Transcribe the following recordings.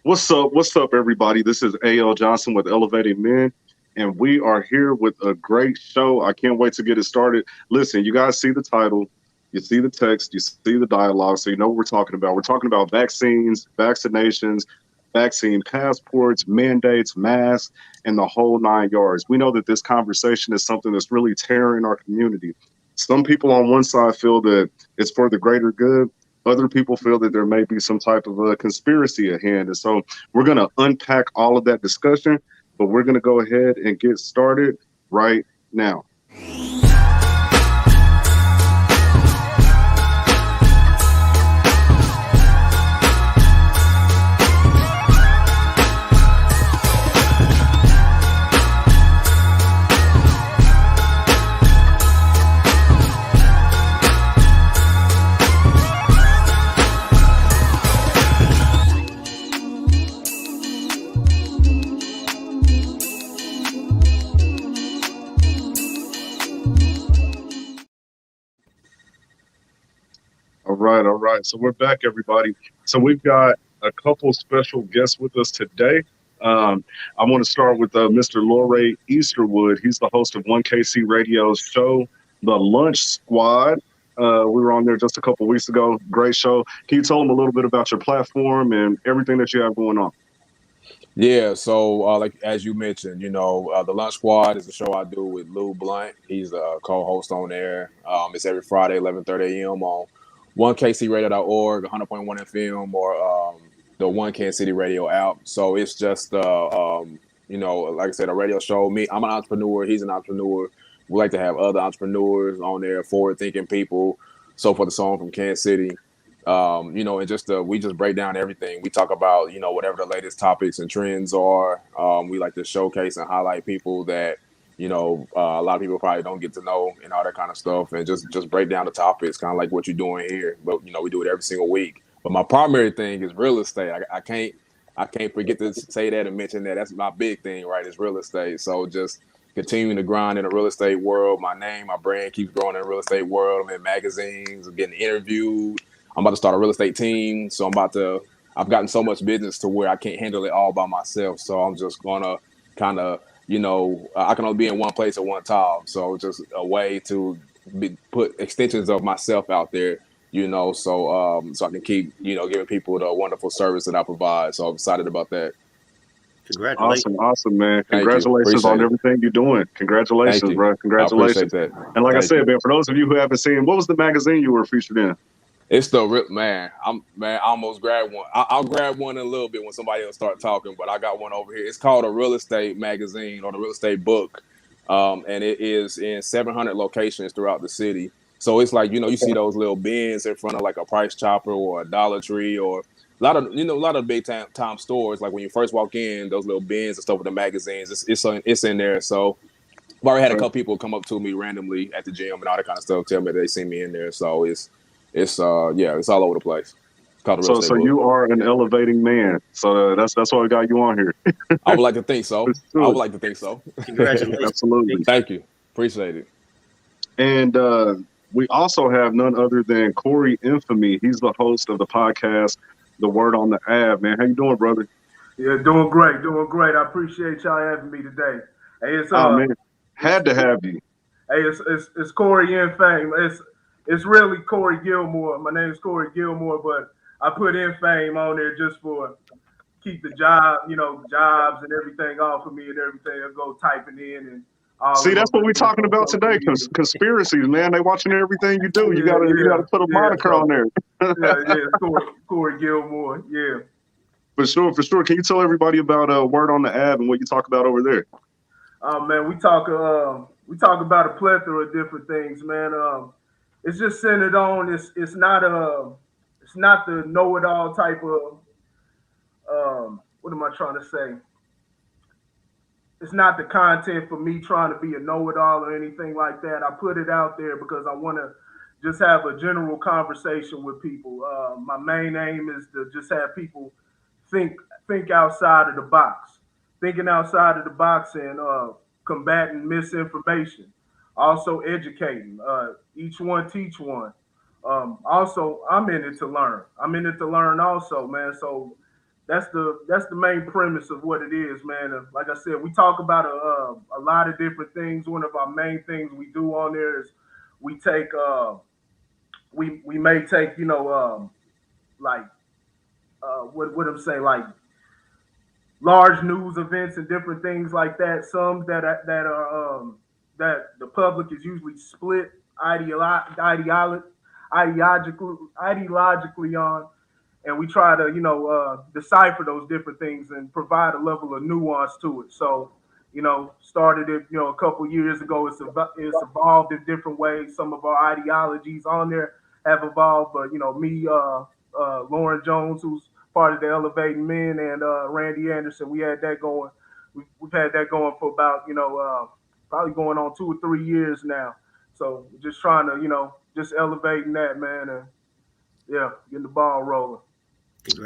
What's up? What's up, everybody? This is A.L. Johnson with Elevating Men, and we are here with a great show. I can't wait to get it started. Listen, you guys see the title, you see the text, you see the dialogue, so you know what we're talking about. We're talking about vaccines, vaccinations, vaccine passports, mandates, masks, and the whole nine yards. We know that this conversation is something that's really tearing our community. Some people on one side feel that it's for the greater good. Other people feel that there may be some type of a conspiracy at hand. And so we're going to unpack all of that discussion, but we're going to go ahead and get started right now. All right, all right. So we're back, everybody. So we've got a couple special guests with us today. I want to start with Mr. Loray Easterwood. He's the host of 1KC Radio's show, The Lunch Squad. We were on there just a couple weeks ago. Great show. Can you tell them a little bit about your platform and everything that you have going on? Yeah, so like as you mentioned, the Lunch Squad is a show I do with Lou Blunt. He's the co-host on there. It's every Friday, 11:30 a.m. on 1kcradio.org, 100.1 FM, or the One Kansas City Radio app. So it's just, like I said, a radio show. I'm an entrepreneur. He's an entrepreneur. We like to have other entrepreneurs on there, forward-thinking people, so forth and so on from Kansas City. And just we just break down everything. We talk about whatever the latest topics and trends are. We like to showcase and highlight people that a lot of people probably don't get to know and all that kind of stuff, and just break down the topics, kind of like what you're doing here. But we do it every single week. But my primary thing is real estate. I can't forget to say that and mention that. That's my big thing, right? Is real estate. So just continuing to grind in the real estate world. My brand keeps growing in the real estate world. I'm in magazines. I'm getting interviewed. I'm about to start a real estate team. So I've gotten so much business to where I can't handle it all by myself. So I'm just gonna kind of, I can only be in one place at one time. So just a way to put extensions of myself out there, so I can keep, giving people the wonderful service that I provide. So I'm excited about that. Awesome, Congratulations. awesome, man. Thank you. Congratulations Appreciate on it. everything you're doing. Thank Congratulations, you. bro. I appreciate Congratulations. that. And like I Thank said, you. man, for those of you who haven't seen, what was the magazine you were featured in? It's the real man. I almost grabbed one. I'll grab one in a little bit when somebody else start talking, but I got one over here. It's called a real estate magazine or the real estate book, and it is in 700 locations throughout the city. So it's like you see those little bins in front of like a Price Chopper or a Dollar Tree or a lot of big time stores. Like when you first walk in, those little bins and stuff with the magazines, it's in there. So I've already had a couple people come up to me randomly at the gym and all that kind of stuff, tell me they see me in there. So it's it's all over the place. It's called the real estate So book. you are an elevating man. So that's why we got you on here. I would like to think so. For I sure. would like to think so. Congratulations. Absolutely. Thank you. Appreciate it. And we also have none other than Corey Infamy. He's the host of the podcast, The Word on the Ab. Man, how you doing, brother? Yeah, doing great, doing great. I appreciate y'all having me today. Hey, Oh man, it's had to have you. hey, it's Corey Infame. It's really Corey Gilmore. My name is Corey Gilmore, but I put Infame on there just for keep the jobs and everything off of me and everything. I go typing in and all See, of that's what we're my talking about social today. media. Conspiracies, man. They watching everything you do. You Yeah, gotta yeah, put a yeah. moniker on So there. yeah, it's Corey Gilmore. Yeah. For sure, for sure. Can you tell everybody about Word on the Ab and what you talk about over there? Man, we talk about a plethora of different things, man. It's just centered on it's not the know-it-all type of what am I trying to say? It's not the content for me trying to be a know-it-all or anything like that. I put it out there because I want to just have a general conversation with people. My main aim is to just have people think think outside of the box, thinking outside of the box and combating misinformation, also educating. Each one teach one. Also, I'm in it to learn. I'm in it to learn also, man. So that's the main premise of what it is, man. And like I said, we talk about a lot of different things. One of our main things we do on there is we take we may take like what I'm saying, like large news events and different things like that. Some that the public is usually split ideologically on, and we try to decipher those different things and provide a level of nuance to it. So started it a couple years ago. It's evolved in different ways. Some of our ideologies on there have evolved, but me, Lauren Jones, who's part of the Elevating Men, and Randy Anderson, we had that going. We've had that going for about probably going on 2 or 3 years now. So just trying to just elevating that, man, and yeah, getting the ball rolling.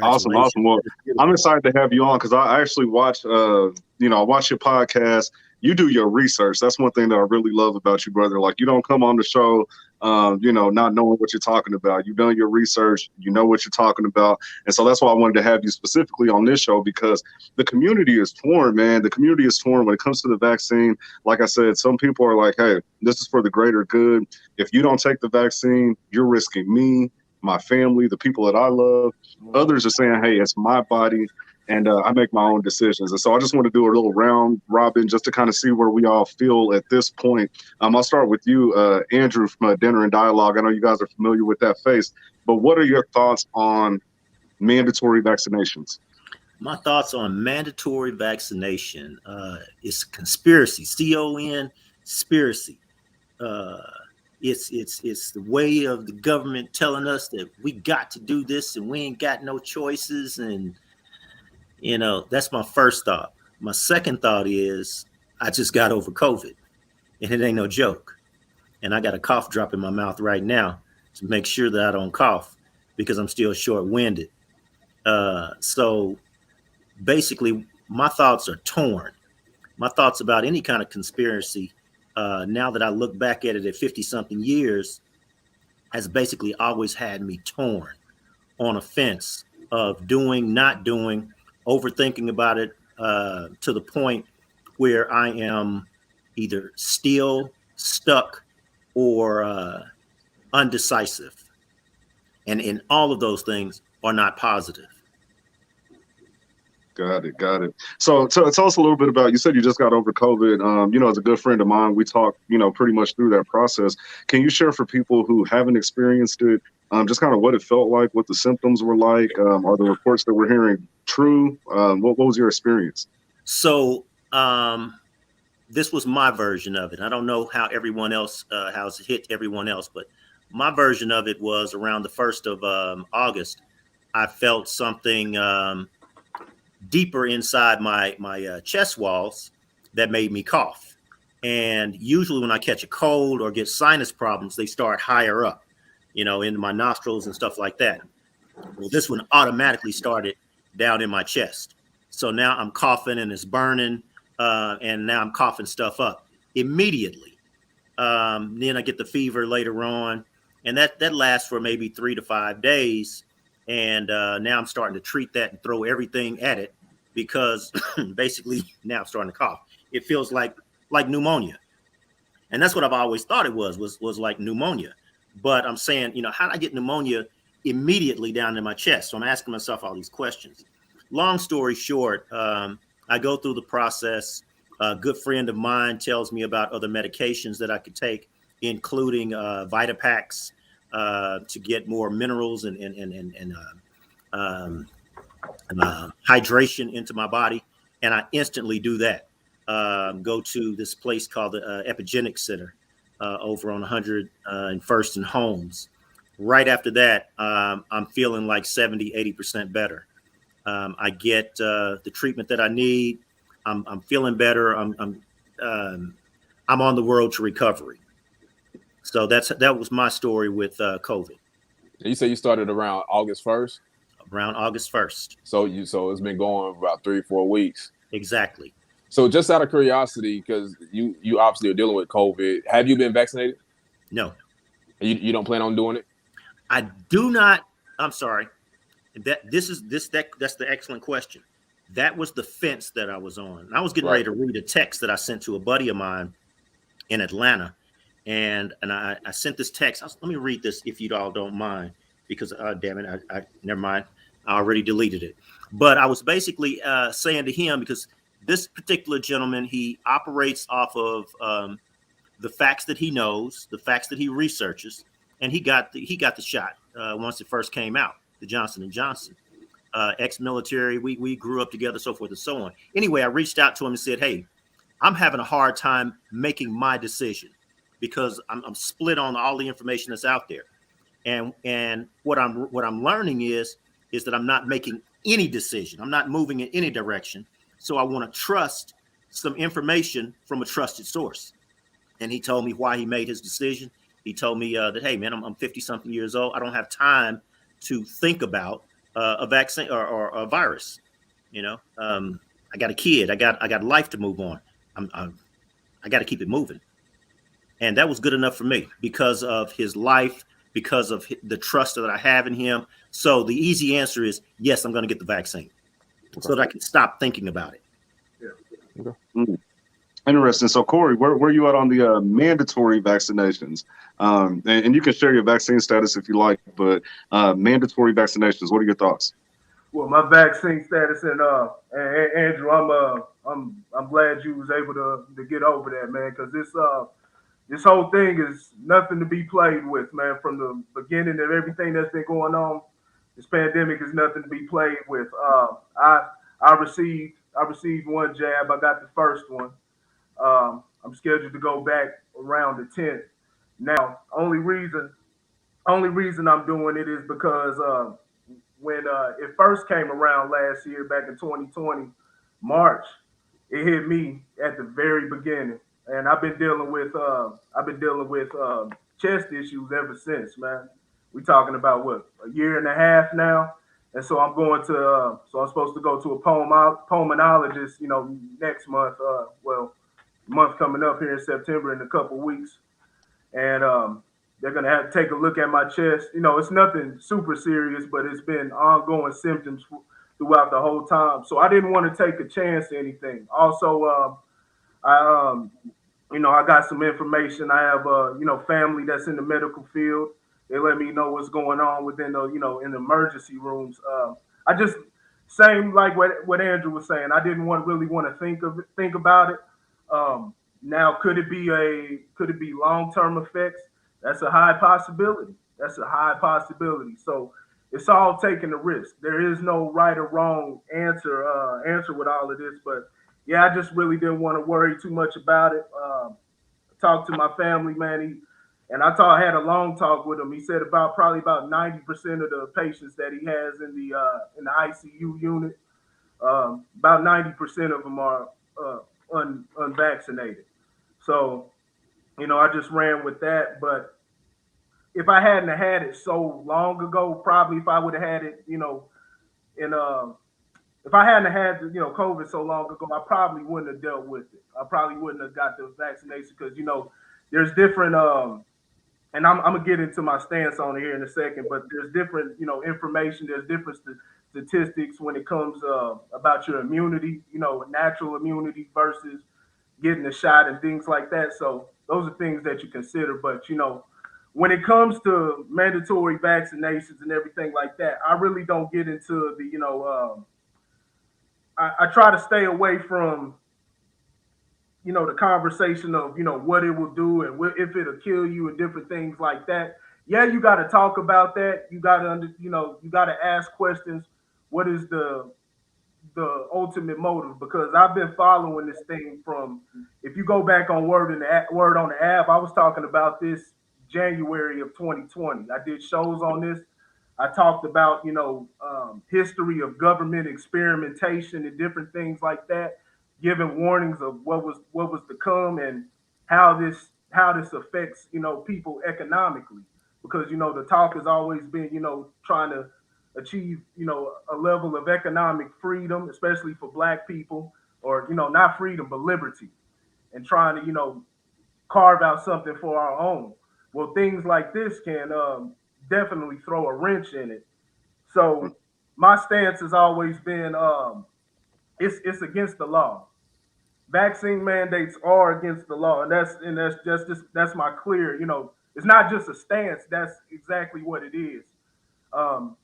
Awesome, awesome. Well, I'm excited to have you on because I actually watch, I watch your podcast. You do your research. That's one thing that I really love about you, brother. Like, you don't come on the show, not knowing what you're talking about. You've done your research. You know what you're talking about. And so that's why I wanted to have you specifically on this show, because the community is torn, man. The community is torn when it comes to the vaccine. Like I said, some people are like, hey, this is for the greater good. If you don't take the vaccine, you're risking me, my family, the people that I love. Others are saying, hey, it's my body, and I make my own decisions. And so I just want to do a little round robin just to kind of see where we all feel at this point. I'll start with you, Andrew, from Dinner and Dialogue. I know you guys are familiar with that face, but what are your thoughts on mandatory vaccinations? My thoughts on mandatory vaccination is conspiracy, conspiracy. It's the way of the government telling us that we got to do this and we ain't got no choices. And, that's my first thought. My second thought is I just got over COVID and it ain't no joke. And I got a cough drop in my mouth right now to make sure that I don't cough because I'm still short-winded. So basically my thoughts are torn. My thoughts about any kind of conspiracy, now that I look back at it at 50 something years, has basically always had me torn on a fence of doing, not doing, overthinking about it to the point where I am either still stuck or undecisive. And in all of those things are not positive. Got it. So tell us a little bit about, you said you just got over COVID. As a good friend of mine, we talked, pretty much through that process. Can you share for people who haven't experienced it, just kind of what it felt like, what the symptoms were like? Are the reports that we're hearing true? What was your experience? So this was my version of it. I don't know how everyone else, how it hit everyone else, but my version of it was around the 1st of August. I felt something deeper inside my chest walls that made me cough. And usually when I catch a cold or get sinus problems, they start higher up, in my nostrils and stuff like that. Well, this one automatically started down in my chest. So now I'm coughing and it's burning, and now I'm coughing stuff up immediately. Then I get the fever later on, and that lasts for maybe 3 to 5 days. And now I'm starting to treat that and throw everything at it because basically now I'm starting to cough. It feels like pneumonia. And that's what I've always thought it was like pneumonia. But I'm saying, how did I get pneumonia immediately down in my chest? So I'm asking myself all these questions. Long story short, I go through the process. A good friend of mine tells me about other medications that I could take, including Vitapaks, to get more minerals and hydration into my body. And I instantly do that. Go to this place called the Epigenic Center over on 101st and Holmes. Right after that, I'm feeling like 70, 80% better. I get the treatment that I need. I'm feeling better. I'm on the road to recovery. So that was my story with COVID. You say you started around August 1st? Around August 1st. So it's been going about 3-4 weeks. Exactly. So just out of curiosity, because you obviously are dealing with COVID, have you been vaccinated? No. You don't plan on doing it? I do not. I'm sorry. That this is this that that's the excellent question. That was the fence that I was on. And I was getting Right. ready to read a text that I sent to a buddy of mine in Atlanta, and I sent this text. Let me read this if you all don't mind, because damn it, I never mind. I already deleted it. But I was basically saying to him, because this particular gentleman, he operates off of the facts that he knows, the facts that he researches, and he got the shot once it first came out, the Johnson and Johnson. Ex-military, we grew up together, so forth and so on. Anyway, I reached out to him and said, "Hey, I'm having a hard time making my decision because I'm split on all the information that's out there, and what I'm learning is that I'm not making any decision. I'm not moving in any direction. So I want to trust some information from a trusted source." And he told me why he made his decision. He told me that, hey, man, I'm 50 something years old. I don't have time to think about a vaccine or a virus. I got a kid. I got life to move on. I got to keep it moving. And that was good enough for me because of his life, because of the trust that I have in him. So the easy answer is yes, I'm going to get the vaccine so that I can stop thinking about it. Yeah. Okay. Interesting. So, Corey, where you at on the mandatory vaccinations? And you can share your vaccine status if you like, but mandatory vaccinations. What are your thoughts? Well, my vaccine status and Andrew, I'm glad you was able to get over that, man, because this whole thing is nothing to be played with, man. From the beginning of everything that's been going on, this pandemic is nothing to be played with. I received one jab. I got the first one. I'm scheduled to go back around the 10th. Now, only reason I'm doing it is because when it first came around last year, back in 2020, March, it hit me at the very beginning, and I've been dealing with chest issues ever since, man. We talking about what, a year and a half now, and so I'm supposed to go to a pulmonologist, next month. Well, month coming up here in September in a couple weeks, and they're gonna have to take a look at my chest. It's nothing super serious, but it's been ongoing symptoms throughout the whole time. So I didn't want to take a chance or anything. Also, I got some information. I have family that's in the medical field. They let me know what's going on within in the emergency rooms. I just same like what Andrew was saying. I didn't really want to think about it. Now, could it be long term effects? That's a high possibility. That's a high possibility. So it's all taking the risk. There is no right or wrong answer with all of this. But yeah, I just really didn't want to worry too much about it. Talked to my family, man. And I had a long talk with him. He said probably about 90% of the patients that he has in the ICU unit, about 90% of them are unvaccinated. So, I just ran with that. But if I hadn't had it so long ago, probably if I would have had it, in if I hadn't had COVID so long ago, I probably wouldn't have dealt with it. I probably wouldn't have got the vaccination because there's different and I'm gonna get into my stance on it here in a second, but there's different information, there's different statistics when it comes about your immunity, natural immunity versus getting a shot and things like that. So those are things that you consider. But when it comes to mandatory vaccinations and everything like that, I really don't get into the I try to stay away from the conversation of what it will do and if it'll kill you and different things like that. Yeah, you got to talk about that. You got to you got to ask questions. What is the ultimate motive? Because I've been following this thing from, if you go back on Word on the App, I was talking about this January of 2020. I did shows on this. I talked about history of government experimentation and different things like that, giving warnings of what was to come and how this affects people economically, because the talk has always been trying to achieve a level of economic freedom, especially for Black people, or not freedom but liberty, and trying to carve out something for our own. Well, things like this can definitely throw a wrench in it. So my stance has always been it's against the law. Vaccine mandates are against the law, and that's my clear. It's not just a stance. That's exactly what it is. Um,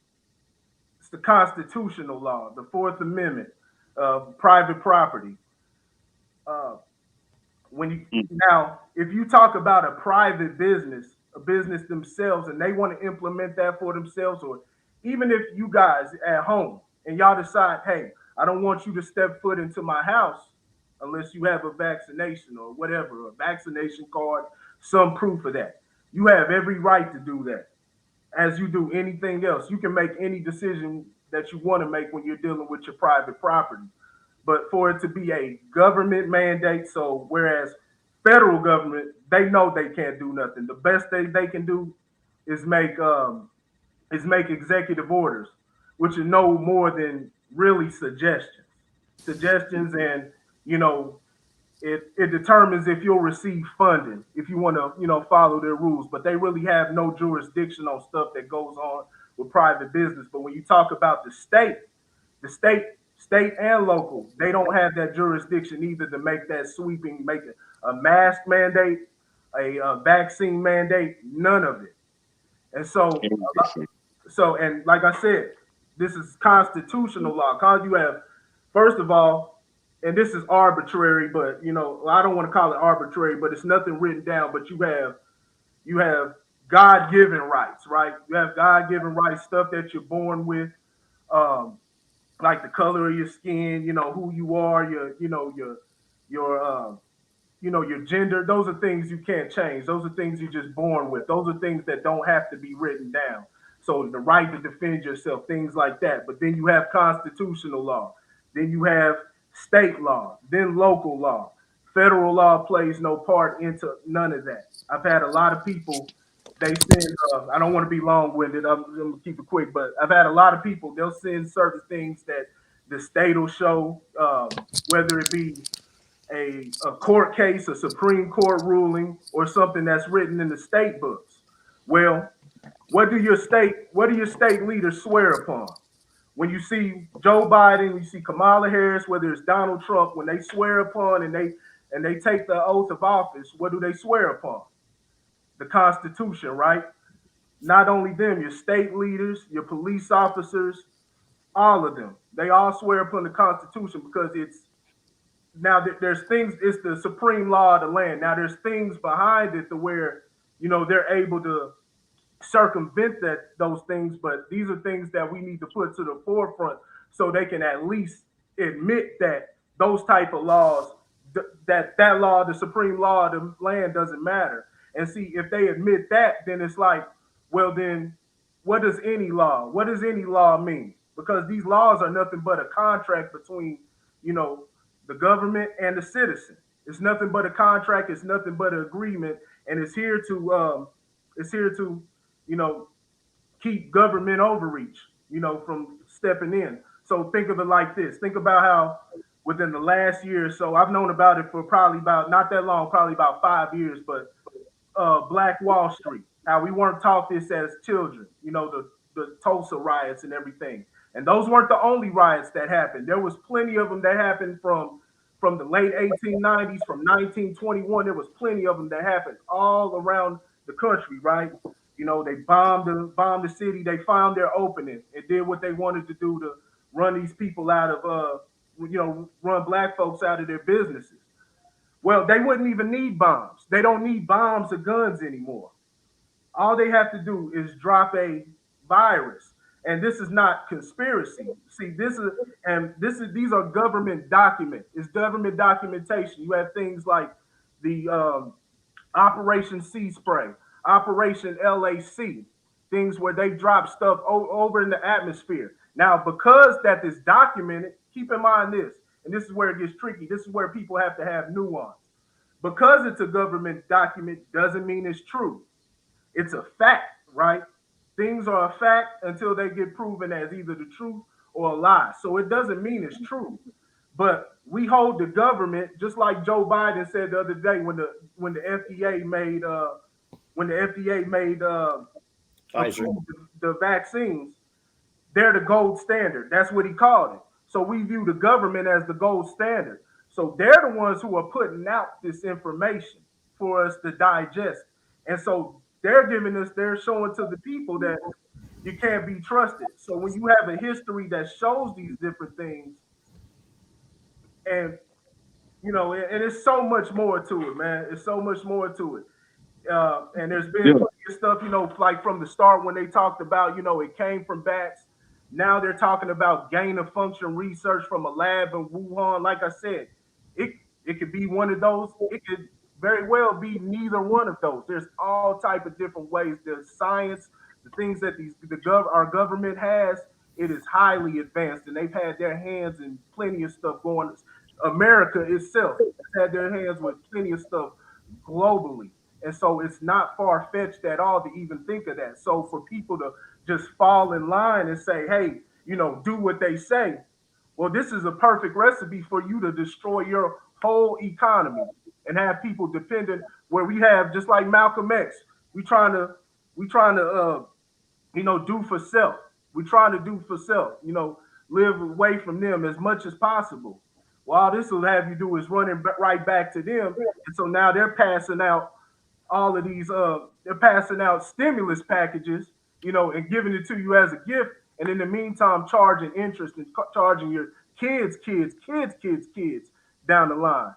it's the constitutional law, the Fourth Amendment, private property. Uh, when you now, if you talk about a private business, a business themselves, and they want to implement that for themselves, or even if you guys at home and y'all decide, hey, I don't want you to step foot into my house unless you have a vaccination or whatever, a vaccination card, some proof of that. You have every right to do that, as you do anything else. You can make any decision that you want to make when you're dealing with your private property. But for it to be a government mandate, so whereas federal government, they know they can't do nothing. The best they can do is make executive orders, which are no more than really suggestions. Suggestions, and you know it determines if you'll receive funding if you want to follow their rules, but they really have no jurisdiction on stuff that goes on with private business. But when you talk about the state and local, they don't have that jurisdiction either to make that sweeping, make it a mask mandate, a vaccine mandate, none of it. And and like I said, this is constitutional law. Cause you have, first of all, and this is arbitrary, but I don't want to call it arbitrary, but it's nothing written down. But you have God given rights, right? You have God given rights, stuff that you're born with, um, like the color of your skin, who you are, your gender. Those are things you can't change. Those are things you're just born with. Those are things that don't have to be written down. So the right to defend yourself, things like that. But then you have constitutional law. Then you have state law. Then local law. Federal law plays no part into none of that. I've had a lot of people. They send. I don't want to be long-winded. I'm gonna keep it quick, but I've had a lot of people. They'll send certain things that the state will show, whether it be a court case, a Supreme Court ruling, or something that's written in the state books. Well, what do your state leaders swear upon? When you see Joe Biden, you see Kamala Harris, whether it's Donald Trump, when they swear upon and they take the oath of office, what do they swear upon? The Constitution, right? Not only them, your state leaders, your police officers, all of them. They all swear upon the Constitution because there's things, it's the supreme law of the land. Now there's things behind it to where they're able to circumvent those things, but these are things that we need to put to the forefront so they can at least admit that those type of laws, that law, the supreme law of the land, doesn't matter. And see, if they admit that, then it's like, well, then what does any law mean? Because these laws are nothing but a contract between you know the government and the citizen. It's nothing but a contract. It's nothing but an agreement, and it's here to you know keep government overreach, from stepping in. So think of it like this. Think about how within the last year or so, I've known about it for probably about not that long, probably about 5 years, but Black Wall Street, how we weren't taught this as children, the Tulsa riots and everything. And those weren't the only riots that happened. There was plenty of them that happened from the late 1890s, from 1921. There was plenty of them that happened all around the country, right? They bombed the city. They found their opening. It did what they wanted to do to run these people out of run black folks out of their businesses. Well, they wouldn't even need bombs. They don't need bombs or guns anymore. All they have to do is drop a virus. And this is not conspiracy. See, these are government documents. It's government documentation. You have things like the Operation Sea Spray, Operation LAC, things where they drop stuff over in the atmosphere. Now, because that is documented, keep in mind this, and this is where it gets tricky. This is where people have to have nuance. Because it's a government document doesn't mean it's true. It's a fact, right? Things are a fact until they get proven as either the truth or a lie. So it doesn't mean it's true. But we hold the government, just like Joe Biden said the other day when the FDA made Pfizer. approved the vaccines. they're the gold standard. That's what he called it. So we view the government as the gold standard. So they're the ones who are putting out this information for us to digest. And so they're showing to the people that you can't be trusted. So when you have a history that shows these different things, and and it's so much more to it, man. It's so much more to it. And there's been Yeah, plenty of stuff, like from the start when they talked about, it came from bats. Now they're talking about gain of function research from a lab in Wuhan. Like I said, it it could be one of those. It could very well be neither one of those. There's all type of different ways. There's science, the things that our government has. It is highly advanced, and they've had their hands in plenty of stuff going. America itself has had their hands with plenty of stuff globally. And so it's not far fetched at all to even think of that. So for people to just fall in line and say, hey, do what they say, well, this is a perfect recipe for you to destroy your whole economy and have people dependent where we have just like Malcolm X. We trying to do for self. We're trying to do for self, live away from them as much as possible. Well, all this will have you do is running right back to them. And so now they're passing out all of these they're passing out stimulus packages, and giving it to you as a gift, and in the meantime charging interest and charging your kids down the line,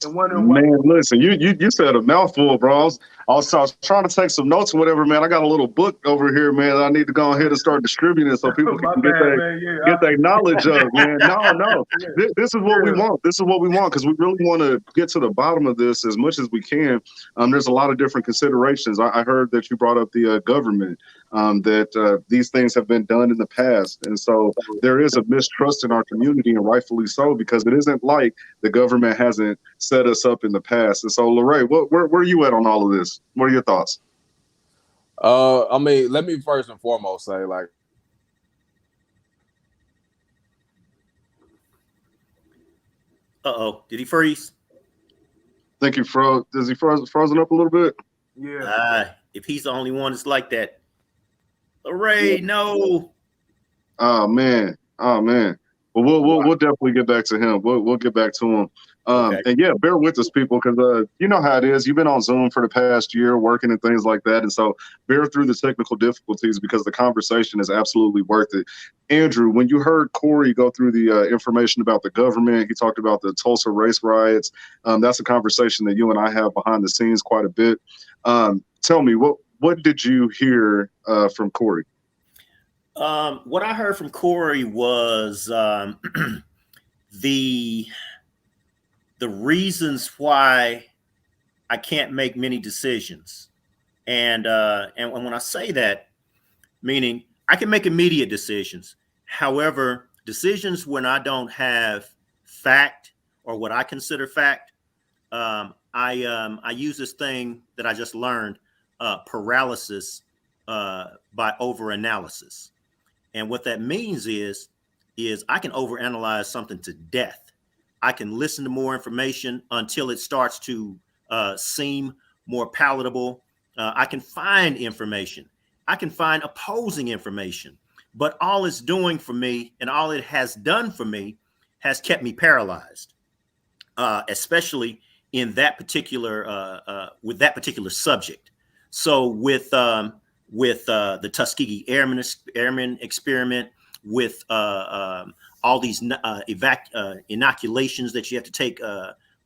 and wondering what. man, listen, you said a mouthful, bro. I was trying to take some notes or whatever, man. I got a little book over here, man. I need to go ahead and start distributing it so people My can bad, man. Yeah, get their knowledge of, man. No. yeah, This is what we yeah. want. This is what we want because we really want to get to the bottom of this as much as we can. There's a lot of different considerations. I heard that you brought up the government, that these things have been done in the past. And so there is a mistrust in our community, and rightfully so, because it isn't like the government hasn't set us up in the past. And so, Loray, where are you at on all of this? What are your thoughts? I mean, let me first and foremost say, like, Did he freeze? Think he froze. Is he frozen up a little bit? Yeah. If he's the only one that's like that, Loray, no. Oh man. Well, we'll definitely get back to him. We'll get back to him. Okay. And yeah, bear with us, people, because you know how it is. You've been on Zoom for the past year, working and things like that, and so bear through the technical difficulties because the conversation is absolutely worth it. Andrew, when you heard Corey go through the information about the government, he talked about the Tulsa race riots. That's a conversation that you and I have behind the scenes quite a bit. Tell me, what did you hear from Corey? What I heard from Corey was the reasons why I can't make many decisions, and when I say that, meaning I can make immediate decisions. However, decisions when I don't have fact or what I consider fact, I use this thing that I just learned, paralysis by overanalysis. And what that means is I can overanalyze something to death. I can listen to more information until it starts to seem more palatable. I can find information. I can find opposing information. But all it's doing for me and all it has done for me has kept me paralyzed, especially in that particular with that particular subject. So with the Tuskegee Airmen experiment, with all these inoculations that you have to take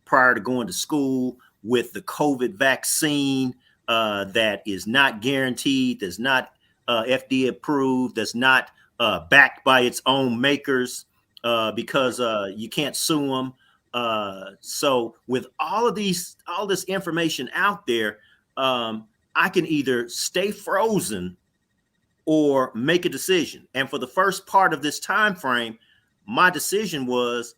prior to going to school, with the COVID vaccine that is not guaranteed, that's not FDA approved, that's not backed by its own makers because you can't sue them. So with all this information out there, I can either stay frozen or make a decision. And for the first part of this time frame, my decision was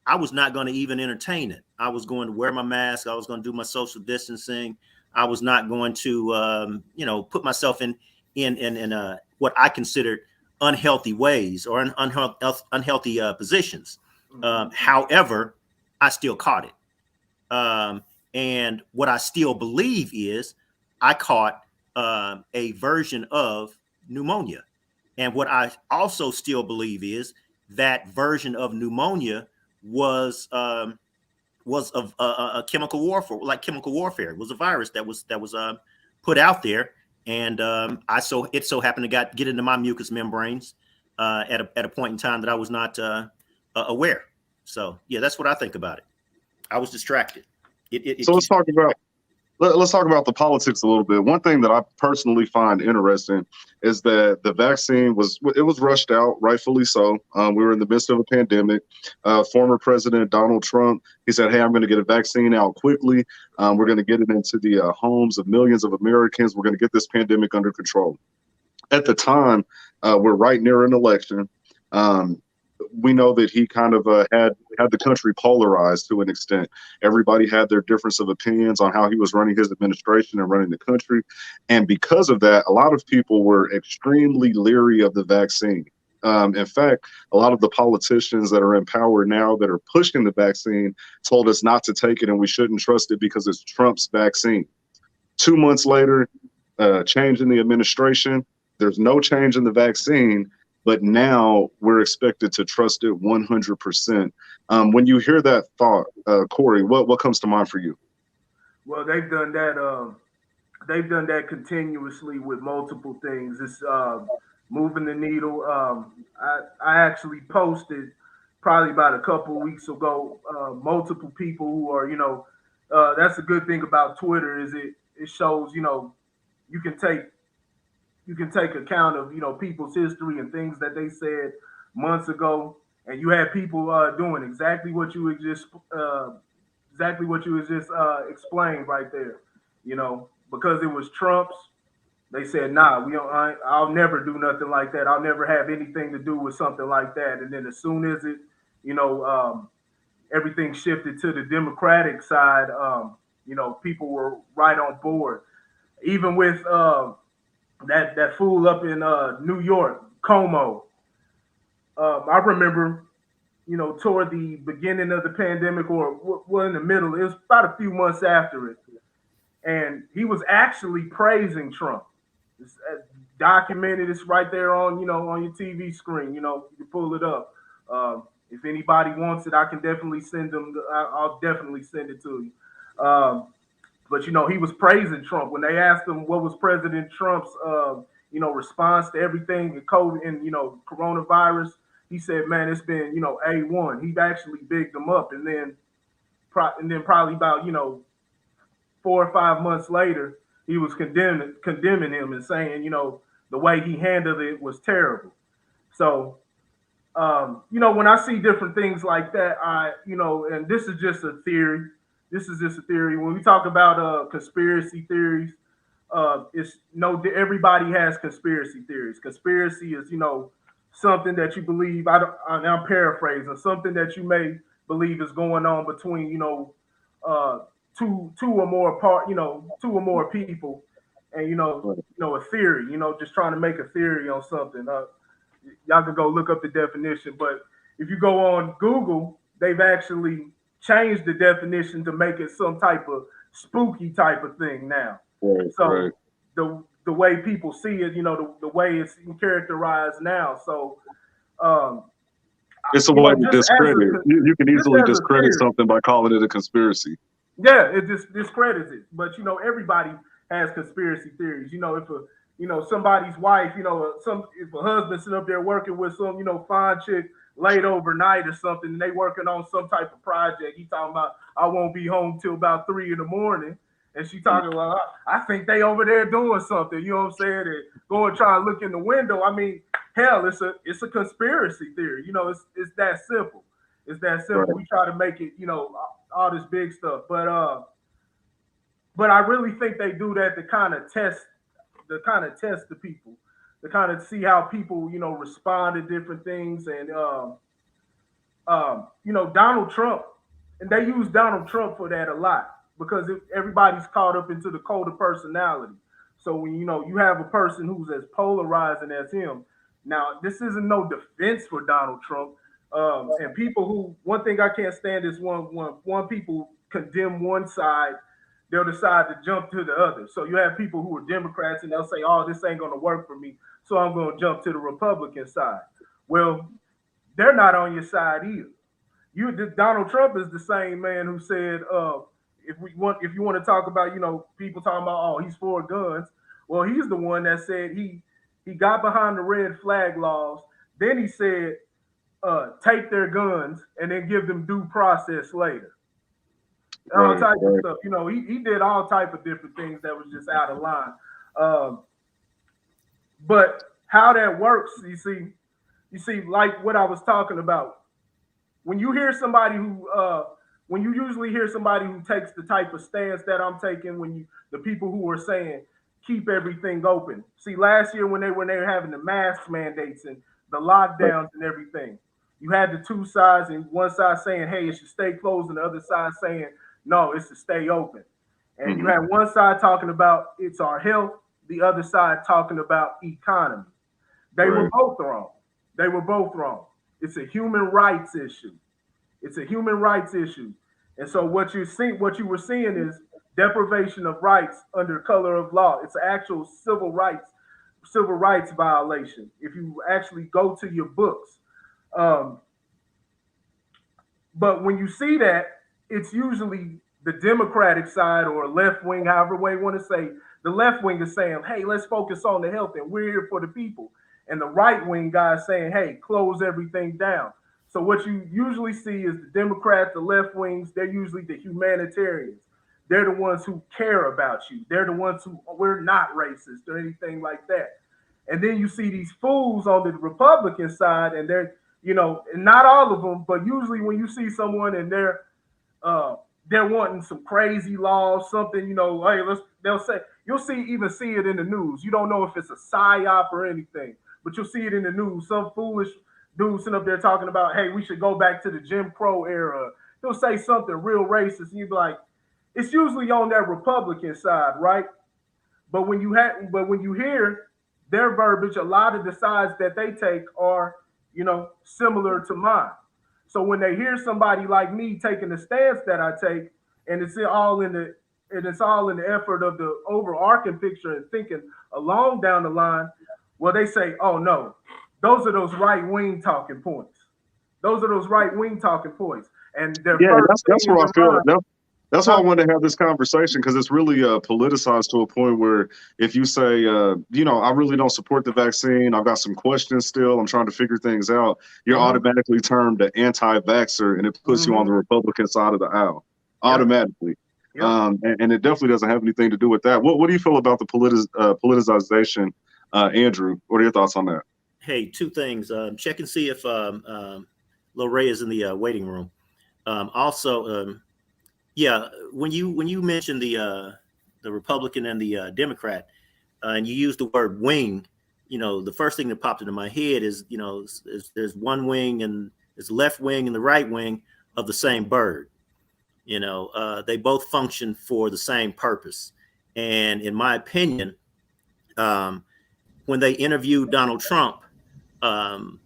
I was not going to even entertain it. I was going to wear my mask. I was going to do my social distancing. I was not going to, put myself in what I considered unhealthy ways or unhealthy positions. However, I still caught it. And what I still believe is I caught a version of pneumonia. And what I also still believe is that version of pneumonia was of a chemical warfare, like chemical warfare. It was a virus that was put out there, and it so happened to get into my mucous membranes at a point in time that I was not aware. So yeah, that's what I think about it. I was distracted. It So keeps. let's talk about the politics a little bit. One thing that I personally find interesting is that the vaccine was rushed out, rightfully so. We were in the midst of a pandemic. Former President Donald Trump, he said, "Hey, I'm going to get a vaccine out quickly. We're going to get it into the homes of millions of Americans. We're going to get this pandemic under control." At the time, we're right near an election. Um, we know that he kind of had the country polarized to an extent. Everybody had their difference of opinions on how he was running his administration and running the country, and because of that, a lot of people were extremely leery of the vaccine. In fact, a lot of the politicians that are in power now that are pushing the vaccine told us not to take it and we shouldn't trust it because it's Trump's vaccine. 2 months later, change in the administration. There's no change in the vaccine, but now we're expected to trust it 100%. When you hear that thought, Corey, what comes to mind for you? Well, they've done that. They've done that continuously with multiple things. It's moving the needle. I actually posted probably about a couple of weeks ago. Multiple people who are, that's a good thing about Twitter is it shows, you can take you can take account of people's history and things that they said months ago, and you had people doing exactly what you was just explained right there. Because it was Trump's, they said, "Nah, we don't. I'll never do nothing like that. I'll never have anything to do with something like that." And then as soon as you know, um, everything shifted to the Democratic side, people were right on board. Even with that fool up in New York, Como. I remember, toward the beginning of the pandemic, or well, in the middle, it was about a few months after it, and he was actually praising Trump. It's documented. It's right there on on your TV screen. You can pull it up. If anybody wants it, I can definitely send them. I'll definitely send it to you. But he was praising Trump when they asked him what was President Trump's response to everything and COVID and coronavirus. He said, "Man, it's been A1." He actually bigged them up, and then probably about 4 or 5 months later, he was condemning him and saying the way he handled it was terrible. So when I see different things like that, and this is just a theory. This is just a theory. When we talk about conspiracy theories, it's no everybody has conspiracy theories. Conspiracy is something that you believe. I'm paraphrasing something that you may believe is going on between uh, two or more two or more people, and a theory. Just trying to make a theory on something. Y'all can go look up the definition. But if you go on Google, they've actually changed the definition to make it some type of spooky type of thing now. Right, So right. the way people see it, the way it's characterized now. So um, It's a way to just as discredit. You can just easily as a discredit theory, something by calling it a conspiracy. yeah, it just discredits it. But everybody has conspiracy theories. If a somebody's wife, if a husband sitting up there working with some fine chick late overnight or something, and they working on some type of project. He talking about I won't be home till about 3 in the morning, and she talking about I think they over there doing something. You know what I'm saying? And go and try and look in the window. I mean, hell, it's a conspiracy theory. It's that simple. It's that Right. simple. We try to make it all this big stuff, but I really think they do that to kind of test the people, to kind of see how people respond to different things. And Donald Trump, and they use Donald Trump for that a lot because everybody's caught up into the cult of personality. So when you have a person who's as polarizing as him, now this isn't no defense for Donald Trump. And people who one thing I can't stand is one people condemn one side, they'll decide to jump to the other. So you have people who are Democrats and they'll say, "Oh, this ain't going to work for me, so I'm going to jump to the Republican side." Well, they're not on your side either. Donald Trump is the same man who said, if you want to talk about, people talking about, oh, he's for guns. Well, he's the one that said he got behind the red flag laws. Then he said, take their guns and then give them due process later. All type of stuff. He did all type of different things that was just out of line. But how that works, you see, like what I was talking about. When you hear somebody when you usually hear somebody who takes the type of stance that I'm taking, the people who are saying keep everything open. See, last year when they were having the mask mandates and the lockdowns and everything, you had the two sides, and one side saying, hey, it should stay closed, and the other side saying, no, it's to stay open. And you had one side talking about it's our health, the other side talking about economy. They were both wrong. They were both wrong. It's a human rights issue. It's a human rights issue. And so what you were seeing is deprivation of rights under color of law. It's an actual civil rights violation. If you actually go to your books. But when you see that, it's usually the Democratic side or left wing, however way you want to say, the left wing is saying, hey, let's focus on the health and we're here for the people. And the right wing guys saying, hey, close everything down. So what you usually see is the Democrats, the left wings, they're usually the humanitarians. They're the ones who care about you. They're the ones who, we're not racist or anything like that. And then you see these fools on the Republican side, and they're, and not all of them, but usually when you see someone and they're wanting some crazy laws, something, hey, they'll say, you'll see it in the news. You don't know if it's a psyop or anything, but you'll see it in the news. Some foolish dude sitting up there talking about, hey, we should go back to the Jim Crow era. He'll say something real racist, and you'd be like, it's usually on that Republican side, right? But when you hear their verbiage, a lot of the sides that they take are, similar to mine. So when they hear somebody like me taking the stance that I take, and it's all in the effort of the overarching picture and thinking along down the line, well, they say, oh no, those are those right wing talking points. Those are those right wing talking points. And that's where I feel. That's why I wanted to have this conversation, because it's really politicized to a point where if you say, I really don't support the vaccine, I've got some questions still, I'm trying to figure things out, you're automatically termed an anti-vaxxer, and it puts you on the Republican side of the aisle automatically. And it definitely doesn't have anything to do with that. What do you feel about the politicization, Andrew? What are your thoughts on that? Hey, two things. Check and see if Loray is in the waiting room. Also, when you mentioned the Republican and the Democrat, and you used the word wing, the first thing that popped into my head is, there's one wing, and there's the left wing and the right wing of the same bird. They both function for the same purpose. And in my opinion, when they interviewed Donald Trump, and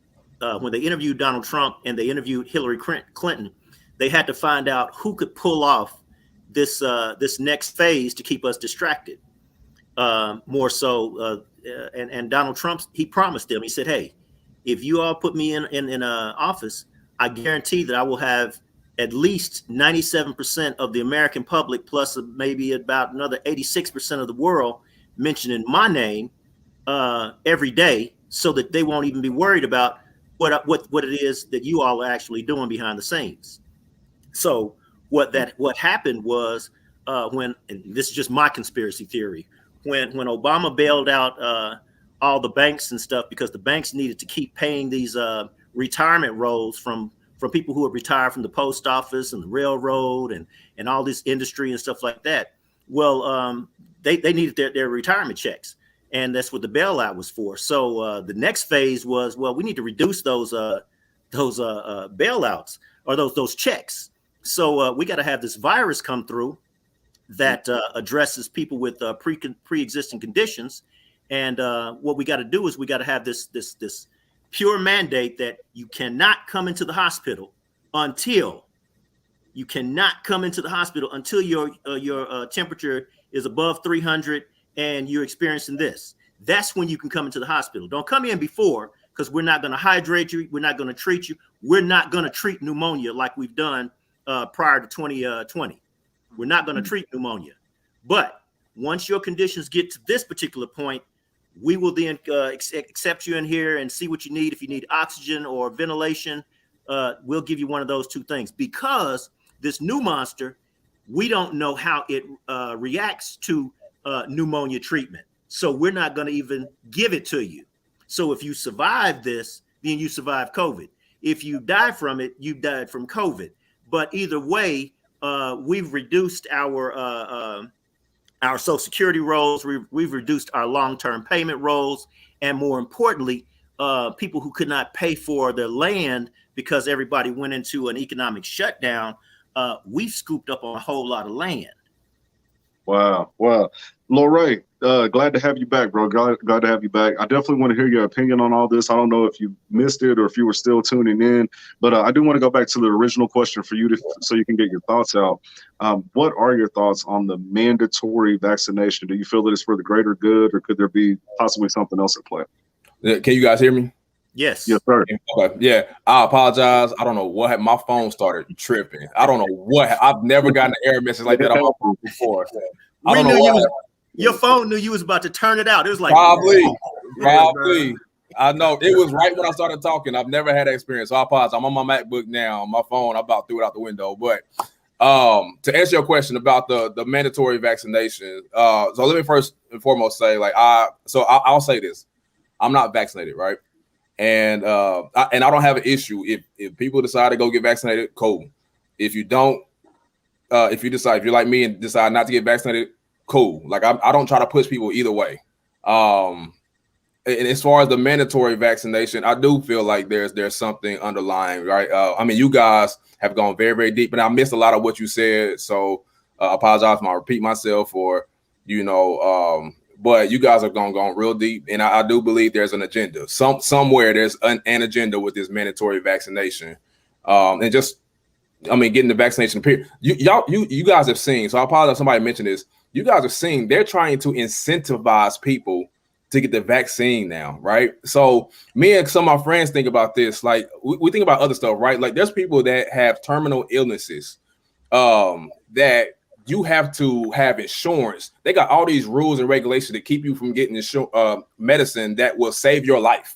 they interviewed Hillary Clinton, they had to find out who could pull off this next phase to keep us distracted. More so, and Donald Trump, he promised them. He said, "Hey, if you all put me in office, I guarantee that I will have at least 97% of the American public, plus maybe about another 86% of the world, mentioning my name every day, so that they won't even be worried about what it is that you all are actually doing behind the scenes." So what happened was, and this is just my conspiracy theory, when Obama bailed out all the banks and stuff, because the banks needed to keep paying these retirement rolls from people who had retired from the post office and the railroad and all this industry and stuff like that. Well, they needed their retirement checks, and that's what the bailout was for. So the next phase was, well, we need to reduce those bailouts or those checks. So we got to have this virus come through that addresses people with pre-existing conditions. And what we got to do is we got to have this pure mandate that you cannot come into the hospital until You cannot come into the hospital until your temperature is above 300 and you're experiencing this. That's when you can come into the hospital. Don't come in before, because we're not going to hydrate you. We're not going to treat you. We're not going to treat pneumonia like we've done prior to 2020. We're not going to treat pneumonia. But once your conditions get to this particular point, we will then accept you in here and see what you need. If you need oxygen or ventilation, we'll give you one of those two things. Because this new monster, we don't know how it reacts to pneumonia treatment. So we're not going to even give it to you. So if you survive this, then you survive COVID. If you die from it, you died from COVID. But either way, we've reduced our Social Security rolls. We've reduced our long-term payment rolls. And more importantly, people who could not pay for their land because everybody went into an economic shutdown, we've scooped up on a whole lot of land. Wow. Loray, glad to have you back, bro. Glad to have you back. I definitely want to hear your opinion on all this. I don't know if you missed it or if you were still tuning in, but I do want to go back to the original question for you so you can get your thoughts out. What are your thoughts on the mandatory vaccination? Do you feel that it's for the greater good, or could there be possibly something else at play? Can you guys hear me? Yes. Yes, sir. Okay. Yeah. I apologize. I don't know what my phone started tripping. I don't know what. I've never gotten an error message like that on my phone before. I don't know. Your phone knew you was about to turn it out. It was like probably. I know it was right when I started talking. I've never had that experience. So I apologize. I'm on my MacBook now. My phone, I about threw it out the window. But to answer your question about the mandatory vaccination, so let me first and foremost say, I'll say this: I'm not vaccinated, right? And I don't have an issue if people decide to go get vaccinated. Cool. If you don't, if you're like me and decide not to get vaccinated, cool. Like I don't try to push people either way. And as far as the mandatory vaccination, I do feel like there's something underlying, right? I mean, you guys have gone very, very deep, and I missed a lot of what you said. So I apologize if I repeat myself, or but you guys have gone real deep, and I do believe there's an agenda. Somewhere there's an agenda with this mandatory vaccination, and just, I mean, getting the vaccination period. You guys have seen. So I apologize if somebody mentioned this. You guys have seen they're trying to incentivize people to get the vaccine now, right? So me and some of my friends think about this. Like we think about other stuff, right? Like there's people that have terminal illnesses, that you have to have insurance. They got all these rules and regulations to keep you from getting medicine that will save your life.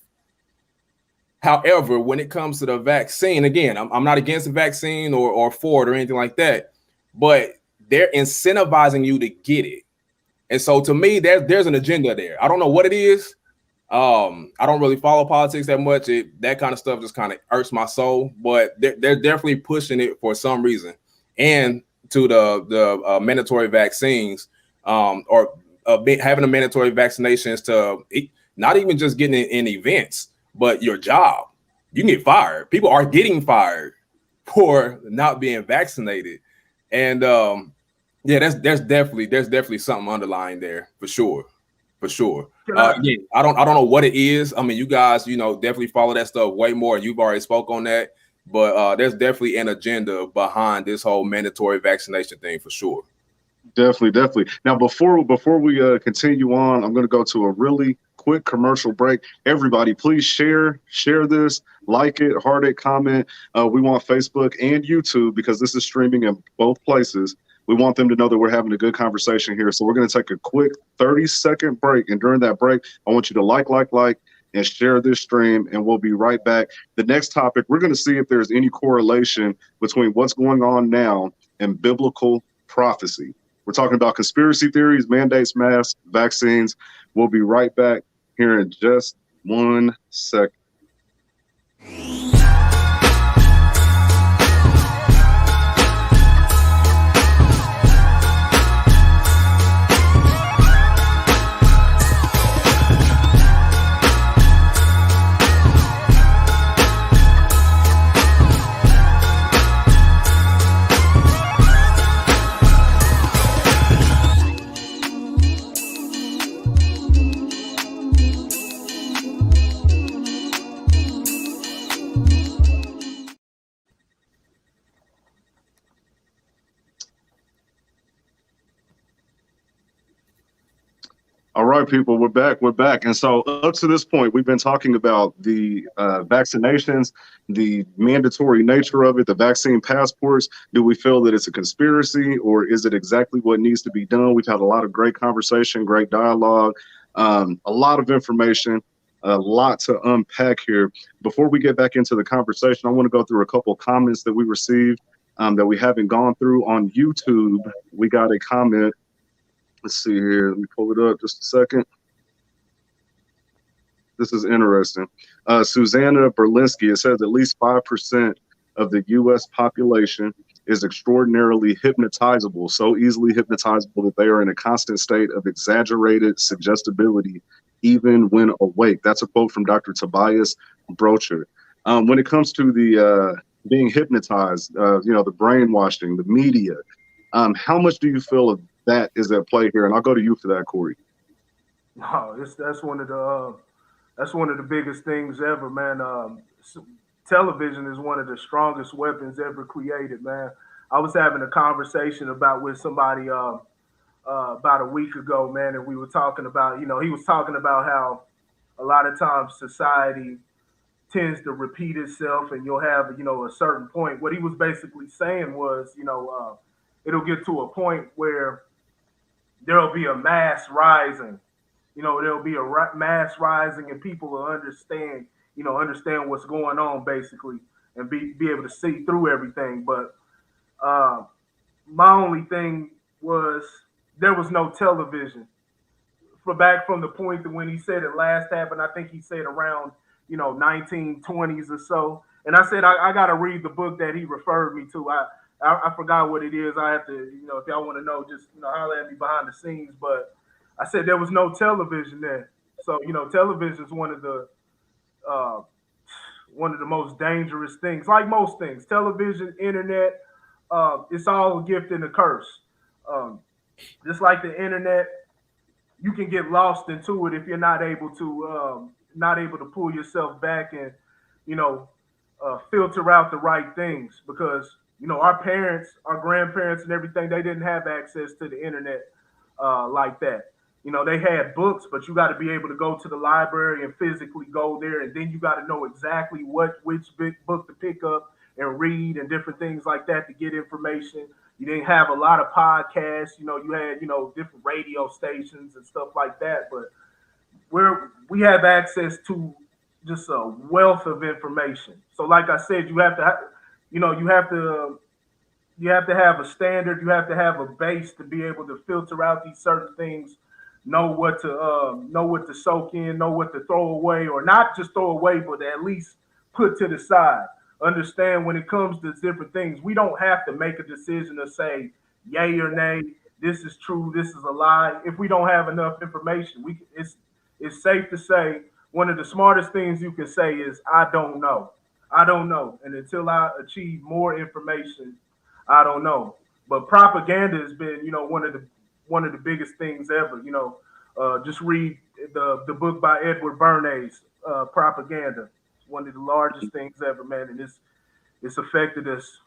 However, when it comes to the vaccine, again, I'm not against the vaccine or for it or anything like that, but they're incentivizing you to get it. And so to me, there's an agenda there. I don't know what it is. I don't really follow politics that much. That kind of stuff just kind of irks my soul, but they're definitely pushing it for some reason. And to the mandatory vaccines, or having the mandatory vaccinations to not even just getting in events, but your job. You can get fired. People are getting fired for not being vaccinated. And yeah, there's definitely something underlying there for sure. Again, I don't know what it is. I mean, you guys, definitely follow that stuff way more. You've already spoke on that. But there's definitely an agenda behind this whole mandatory vaccination thing for sure. Definitely. Now, before we continue on, I'm going to go to a really quick commercial break. Everybody, please share this, like it, heart it, comment. We want Facebook and YouTube, because this is streaming in both places. We want them to know that we're having a good conversation here. So we're going to take a quick 30-second break. And during that break, I want you to like, and share this stream, and we'll be right back. The next topic, we're going to see if there's any correlation between what's going on now and biblical prophecy. We're talking about conspiracy theories, mandates, masks, vaccines. We'll be right back here in just 1 second. All right, people, we're back. We're back. And so, up to this point, we've been talking about the vaccinations, the mandatory nature of it, the vaccine passports. Do we feel that it's a conspiracy, or is it exactly what needs to be done? We've had a lot of great conversation, great dialogue, a lot of information, a lot to unpack here. Before we get back into the conversation, I want to go through a couple of comments that we received that we haven't gone through on YouTube. We got a comment. Let's see here. Let me pull it up just a second. This is interesting. Susanna Berlinski, it says at least 5% of the U.S. population is extraordinarily hypnotizable, so easily hypnotizable that they are in a constant state of exaggerated suggestibility, even when awake. That's a quote from Dr. Tobias Brocher. When it comes to the being hypnotized, the brainwashing, the media, how much do you feel of that is at play here? And I'll go to you for that, Corey. No, that's one of the biggest things ever, man. Television is one of the strongest weapons ever created, man. I was having a conversation with somebody about a week ago, man, and we were talking about, he was talking about how a lot of times society tends to repeat itself, and you'll have, a certain point. What he was basically saying was, it'll get to a point where there'll be a mass rising. There'll be a mass rising, and people will understand what's going on, basically, and be able to see through everything. But my only thing was there was no television from the point that when he said it last happened. I think he said around 1920s or so. And I said I got to read the book that he referred me to. I forgot what it is. I have to, if y'all want to know, just holler at me behind the scenes. But I said there was no television there. So television is one of the most dangerous things. Like most things, television, internet, it's all a gift and a curse. Just like the internet, you can get lost into it if you're not able to pull yourself back and filter out the right things, because our parents, our grandparents, and everything, they didn't have access to the internet like that. They had books, but you got to be able to go to the library and physically go there, and then you got to know exactly which book to pick up and read and different things like that to get information. You didn't have a lot of podcasts. You had different radio stations and stuff like that, but we have access to just a wealth of information. So, like I said, you have to have a standard. You have to have a base to be able to filter out these certain things. Know what to soak in, know what to throw away, or not just throw away, but at least put to the side. Understand when it comes to different things, we don't have to make a decision to say yay or nay. This is true. This is a lie. If we don't have enough information, it's safe to say one of the smartest things you can say is I don't know. I don't know, and until I achieve more information, I don't know. But propaganda has been, one of the biggest things ever. Just read the book by Edward Bernays, Propaganda. One of the largest things ever, man, and it's affected us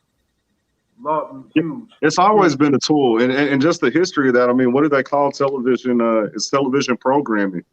huge. It's always been a tool, and just the history of that. I mean, what do they call television? It's television programming.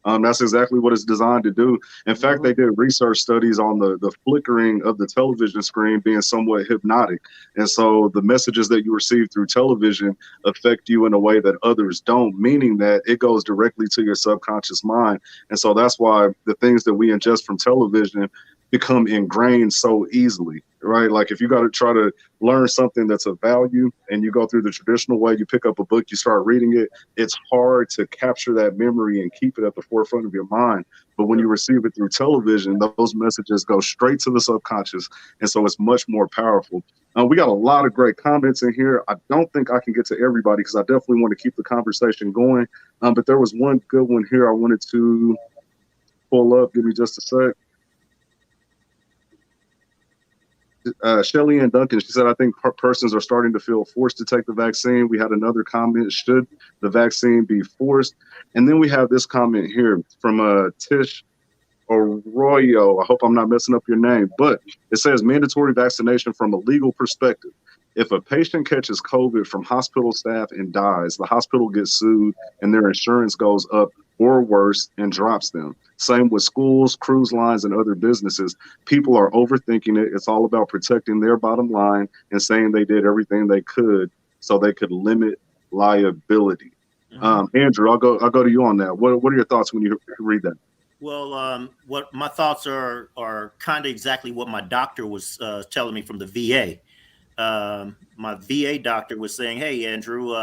That's exactly what it's designed to do. In fact, they did research studies on the flickering of the television screen being somewhat hypnotic. And so the messages that you receive through television affect you in a way that others don't, meaning that it goes directly to your subconscious mind. And so that's why the things that we ingest from television become ingrained so easily, right? Like if you got to try to learn something that's of value and you go through the traditional way, you pick up a book, you start reading it, it's hard to capture that memory and keep it at the forefront of your mind. But when you receive it through television, those messages go straight to the subconscious. And so it's much more powerful. We got a lot of great comments in here. I don't think I can get to everybody because I definitely want to keep the conversation going. But there was one good one here I wanted to pull up. Give me just a sec. Shelly Ann Duncan, she said, I think persons are starting to feel forced to take the vaccine. We had another comment, should the vaccine be forced? And then we have this comment here from Tish Arroyo. I hope I'm not messing up your name, but it says mandatory vaccination from a legal perspective. If a patient catches COVID from hospital staff and dies, the hospital gets sued and their insurance goes up or worse and drops them. Same with schools, cruise lines, and other businesses. People are overthinking it. It's all about protecting their bottom line and saying they did everything they could so they could limit liability. Andrew, I'll go to you on that. What are your thoughts when you read that? Well, what my thoughts are kind of exactly what my doctor was telling me from the VA. My VA doctor was saying, "Hey, Andrew,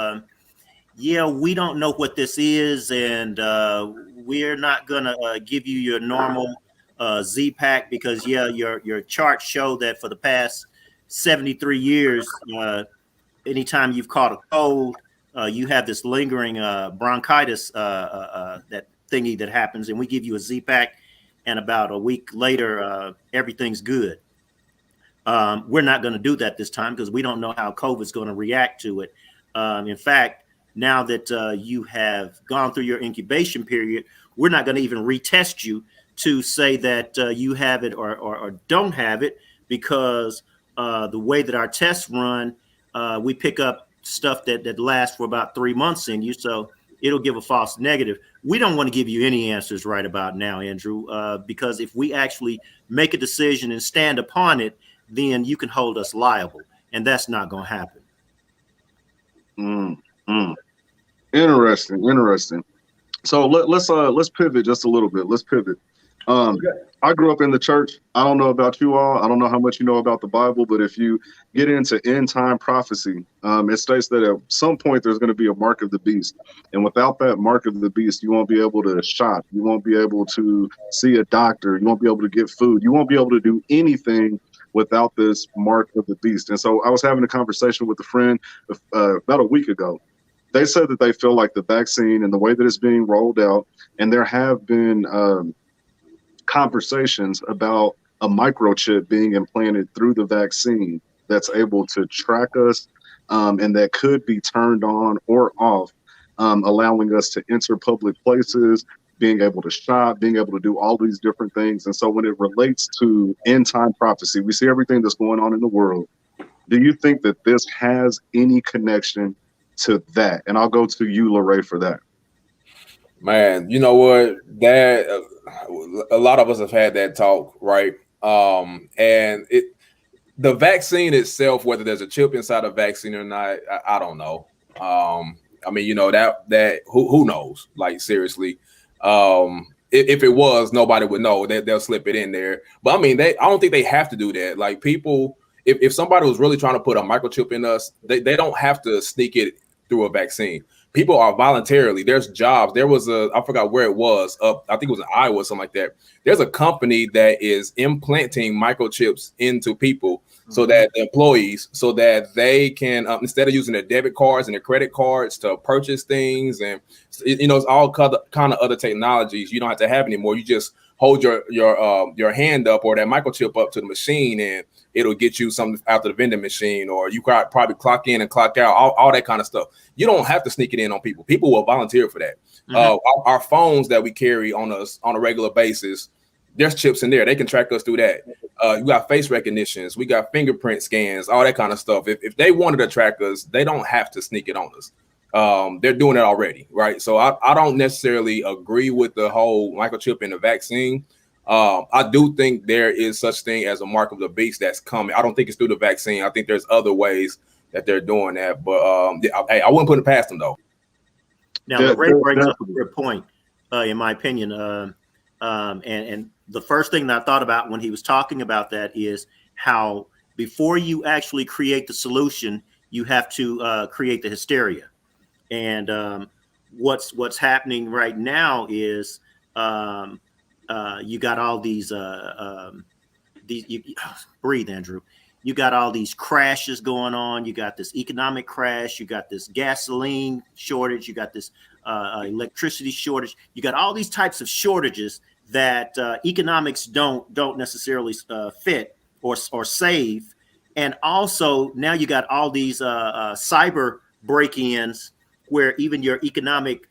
yeah, we don't know what this is, and we're not gonna give you your normal Z-Pack because your charts show that for the past 73 years, anytime you've caught a cold, you have this lingering bronchitis that thingy that happens, and we give you a Z-Pack, and about a week later, everything's good." We're not going to do that this time because we don't know how COVID is going to react to it. In fact, now that you have gone through your incubation period, we're not going to even retest you to say that you have it or don't have it because the way that our tests run, we pick up stuff that lasts for about 3 months in you. So it'll give a false negative. We don't want to give you any answers right about now, Andrew, because if we actually make a decision and stand upon it, then you can hold us liable, and that's not going to happen. Mm, mm. Interesting. So let's pivot just a little bit. Let's pivot. I grew up in the church. I don't know about you all. I don't know how much you know about the Bible, but if you get into end time prophecy, it states that at some point there's going to be a mark of the beast, and without that mark of the beast, you won't be able to shop. You won't be able to see a doctor. You won't be able to get food. You won't be able to do anything without this mark of the beast. And so I was having a conversation with a friend about a week ago. They said that they feel like the vaccine and the way that it's being rolled out, and there have been conversations about a microchip being implanted through the vaccine that's able to track us and that could be turned on or off, allowing us to enter public places, being able to shop, being able to do all these different things. And so when it relates to end time prophecy, we see everything that's going on in the world. Do you think that this has any connection to that? And I'll go to you, Loray, for that. Man, you know what? That a lot of us have had that talk, right? And the vaccine itself, whether there's a chip inside a vaccine or not, I don't know. I mean, you know, that who knows? Like seriously. If it was, nobody would know. They'll slip it in there. But I mean, I don't think they have to do that. Like people, if somebody was really trying to put a microchip in us, they don't have to sneak it through a vaccine. People are voluntarily. There's jobs. There was I forgot where it was. I think it was in Iowa, something like that. There's a company that is implanting microchips into people so that the employees, so that they can instead of using their debit cards and their credit cards to purchase things, and you know, it's all kind of other technologies you don't have to have anymore. You just hold your hand up or that microchip up to the machine, and it'll get you something after the vending machine, or you probably clock in and clock out, all that kind of stuff. You don't have to sneak it in on people. People will volunteer for that. Our phones that we carry on us on a regular basis, there's chips in there. They can track us through that. You got face recognitions. We got fingerprint scans, all that kind of stuff. If they wanted to track us, they don't have to sneak it on us. They're doing it already, right? So I don't necessarily agree with the whole microchip in the vaccine. I do think there is such thing as a mark of the beast that's coming. I don't think it's through the vaccine. I think there's other ways that they're doing that, but I wouldn't put it past them though. Now, Loray brings up a good point, in my opinion. And the first thing that I thought about when he was talking about that is how before you actually create the solution, you have to create the hysteria. And what's happening right now is you got all these breathe, Andrew. You got all these crashes going on. You got this economic crash. You got this gasoline shortage. You got this electricity shortage. You got all these types of shortages that economics don't necessarily fit or save. And also now you got all these cyber break-ins where even your economic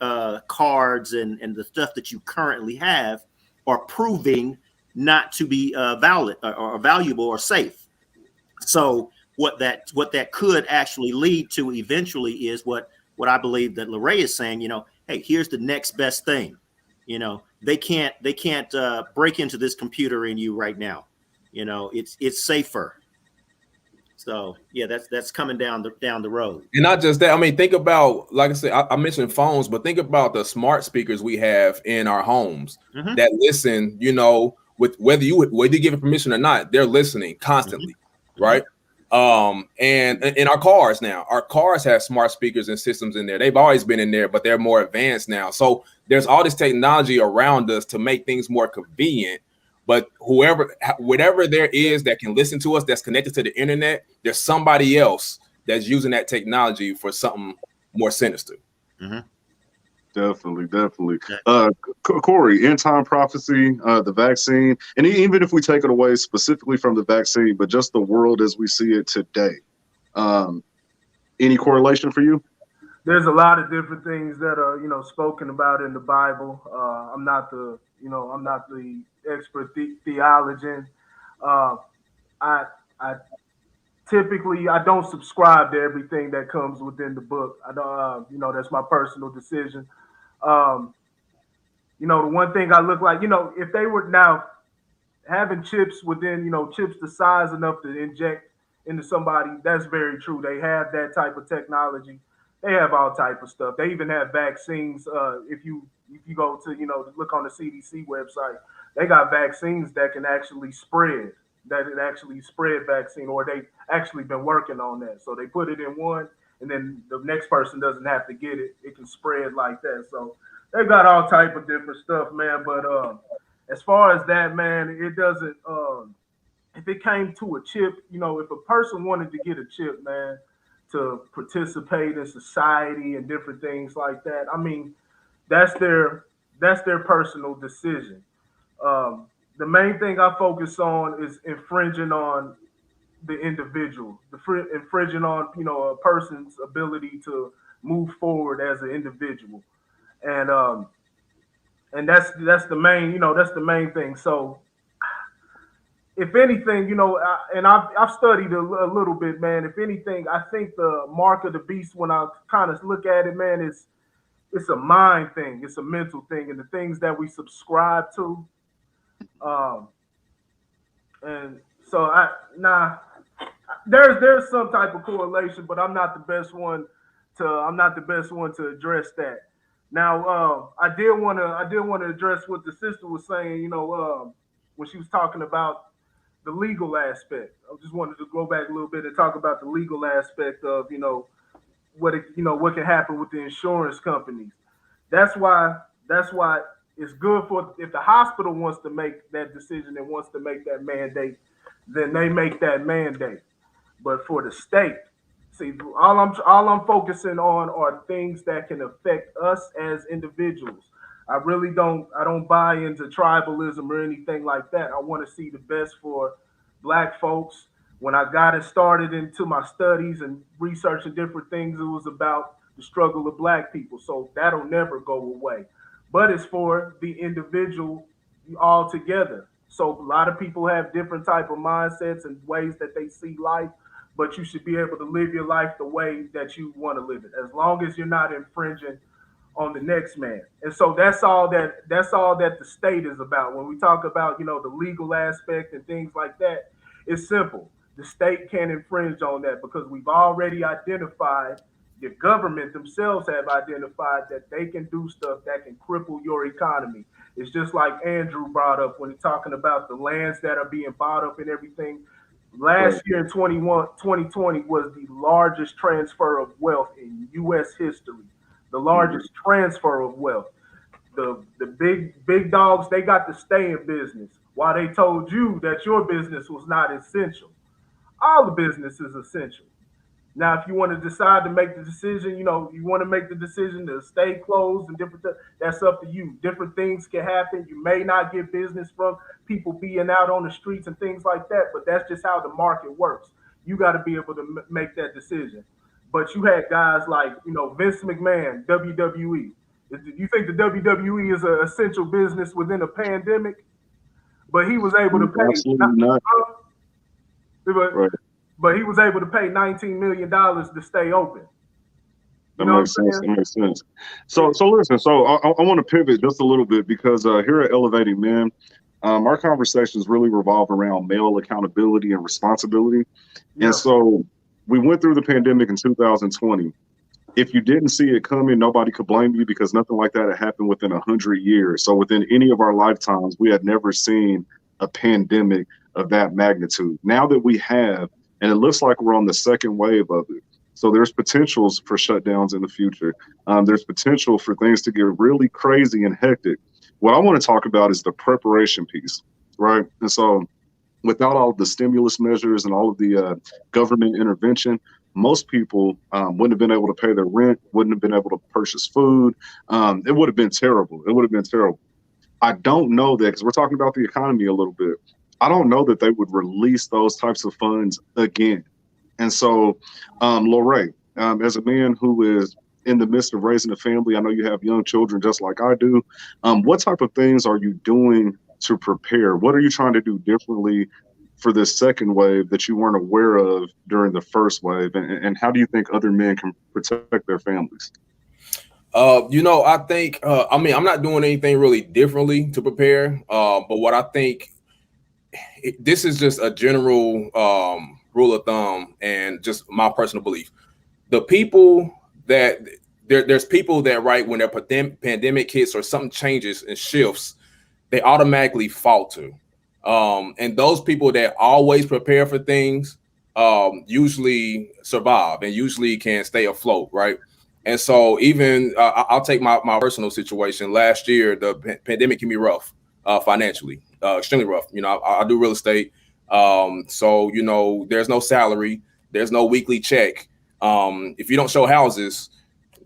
cards and the stuff that you currently have are proving not to be valid or valuable or safe. So what that could actually lead to eventually is what I believe that Loray is saying. Hey, here's the next best thing. They can't break into this computer in you right now. It's safer. So yeah, that's coming down the road. And not just that. I mean, think about, like I said, I mentioned phones, but think about the smart speakers we have in our homes that listen. With whether you give it permission or not, they're listening constantly, right? And in our cars now, our cars have smart speakers and systems in there. They've always been in there, but they're more advanced now. So there's all this technology around us to make things more convenient. But whatever there is that can listen to us, that's connected to the internet, there's somebody else that's using that technology for something more sinister. Definitely. Corey, end time prophecy, the vaccine, and even if we take it away specifically from the vaccine, but just the world as we see it today, any correlation for you? There's a lot of different things that are spoken about in the Bible. I'm not the expert theologian. I typically I don't subscribe to everything that comes within the book. I don't, that's my personal decision. The one thing I look like, if they were now having chips within, chips the size enough to inject into somebody, that's very true. They have that type of technology. They have all type of stuff. They even have vaccines. If you go to, look on the CDC website, they got vaccines that can actually spread. That it actually spread vaccine, or they've actually been working on that. So they put it in one, and then the next person doesn't have to get it. It can spread like that. So they've got all type of different stuff, man. But as far as that, man, it doesn't. If it came to a chip, if a person wanted to get a chip, man, to participate in society and different things like that, I mean, that's their personal decision. The main thing I focus on is infringing on the individual, infringing on a person's ability to move forward as an individual, and that's the main that's the main thing. So if anything, and I've studied a little bit, man. If anything, I think the mark of the beast, when I kind of look at it, man, it's a mind thing, it's a mental thing, and the things that we subscribe to. And so there's some type of correlation, but I'm not the best one to address that. Now, I did want to address what the sister was saying, when she was talking about the legal aspect. I just wanted to go back a little bit and talk about the legal aspect of, what can happen with the insurance companies. That's why it's good for, if the hospital wants to make that decision and wants to make that mandate, then they make that mandate. But for the state, see, all I'm focusing on are things that can affect us as individuals. I don't buy into tribalism or anything like that. I want to see the best for Black folks. When I got it started into my studies and researching different things, it was about the struggle of Black people. So that'll never go away. But it's for the individual all together. So a lot of people have different type of mindsets and ways that they see life, but you should be able to live your life the way that you want to live it, as long as you're not infringing on the next man. And so that's all that the state is about. When we talk about, the legal aspect and things like that, it's simple. The state can't infringe on that because we've already identified, the government themselves have identified that they can do stuff that can cripple your economy. It's just like Andrew brought up when he's talking about the lands that are being bought up and everything. Last year in 2020 was the largest transfer of wealth in U.S. history. The largest transfer of wealth. The big dogs, they got to stay in business while they told you that your business was not essential. All the business is essential. Now, if you want to decide to make the decision, you want to make the decision to stay closed and different things, that's up to you. Different things can happen. You may not get business from people being out on the streets and things like that, but that's just how the market works. You got to be able to make that decision. But you had guys like, Vince McMahon, WWE. You think the WWE is an essential business within a pandemic? But he was able to pay. Absolutely not. Right. but he was able to pay $19 million to stay open. You That know what I'm makes sense. That saying? makes sense. So listen. So I want to pivot just a little bit because here at Elevating Men, our conversations really revolve around male accountability and responsibility. And Yeah. so we went through the pandemic in 2020. If you didn't see it coming, nobody could blame you because nothing like that had happened within 100 years. So within any of our lifetimes, we had never seen a pandemic of that magnitude. Now that we have, and it looks like we're on the second wave of it. So there's potentials for shutdowns in the future. There's potential for things to get really crazy and hectic. What I want to talk about is the preparation piece, right? And so without all of the stimulus measures and all of the government intervention, most people wouldn't have been able to pay their rent, wouldn't have been able to purchase food. It would have been terrible. It would have been terrible. I don't know that because we're talking about the economy a little bit. I don't know that they would release those types of funds again. And so, Loray, as a man who is in the midst of raising a family, I know you have young children just like I do. What type of things are you doing to prepare? What are you trying to do differently for this second wave that you weren't aware of during the first wave? And how do you think other men can protect their families? I think, I'm not doing anything really differently to prepare. But what I think, this is just a general rule of thumb and just my personal belief. The people that there's people that, right, when their pandemic hits or something changes and shifts, they automatically falter. And those people that always prepare for things usually survive and usually can stay afloat, right? And so even I'll take my personal situation. Last year, the pandemic can be rough financially, extremely rough. I do real estate. So, there's no salary. There's no weekly check. If you don't show houses,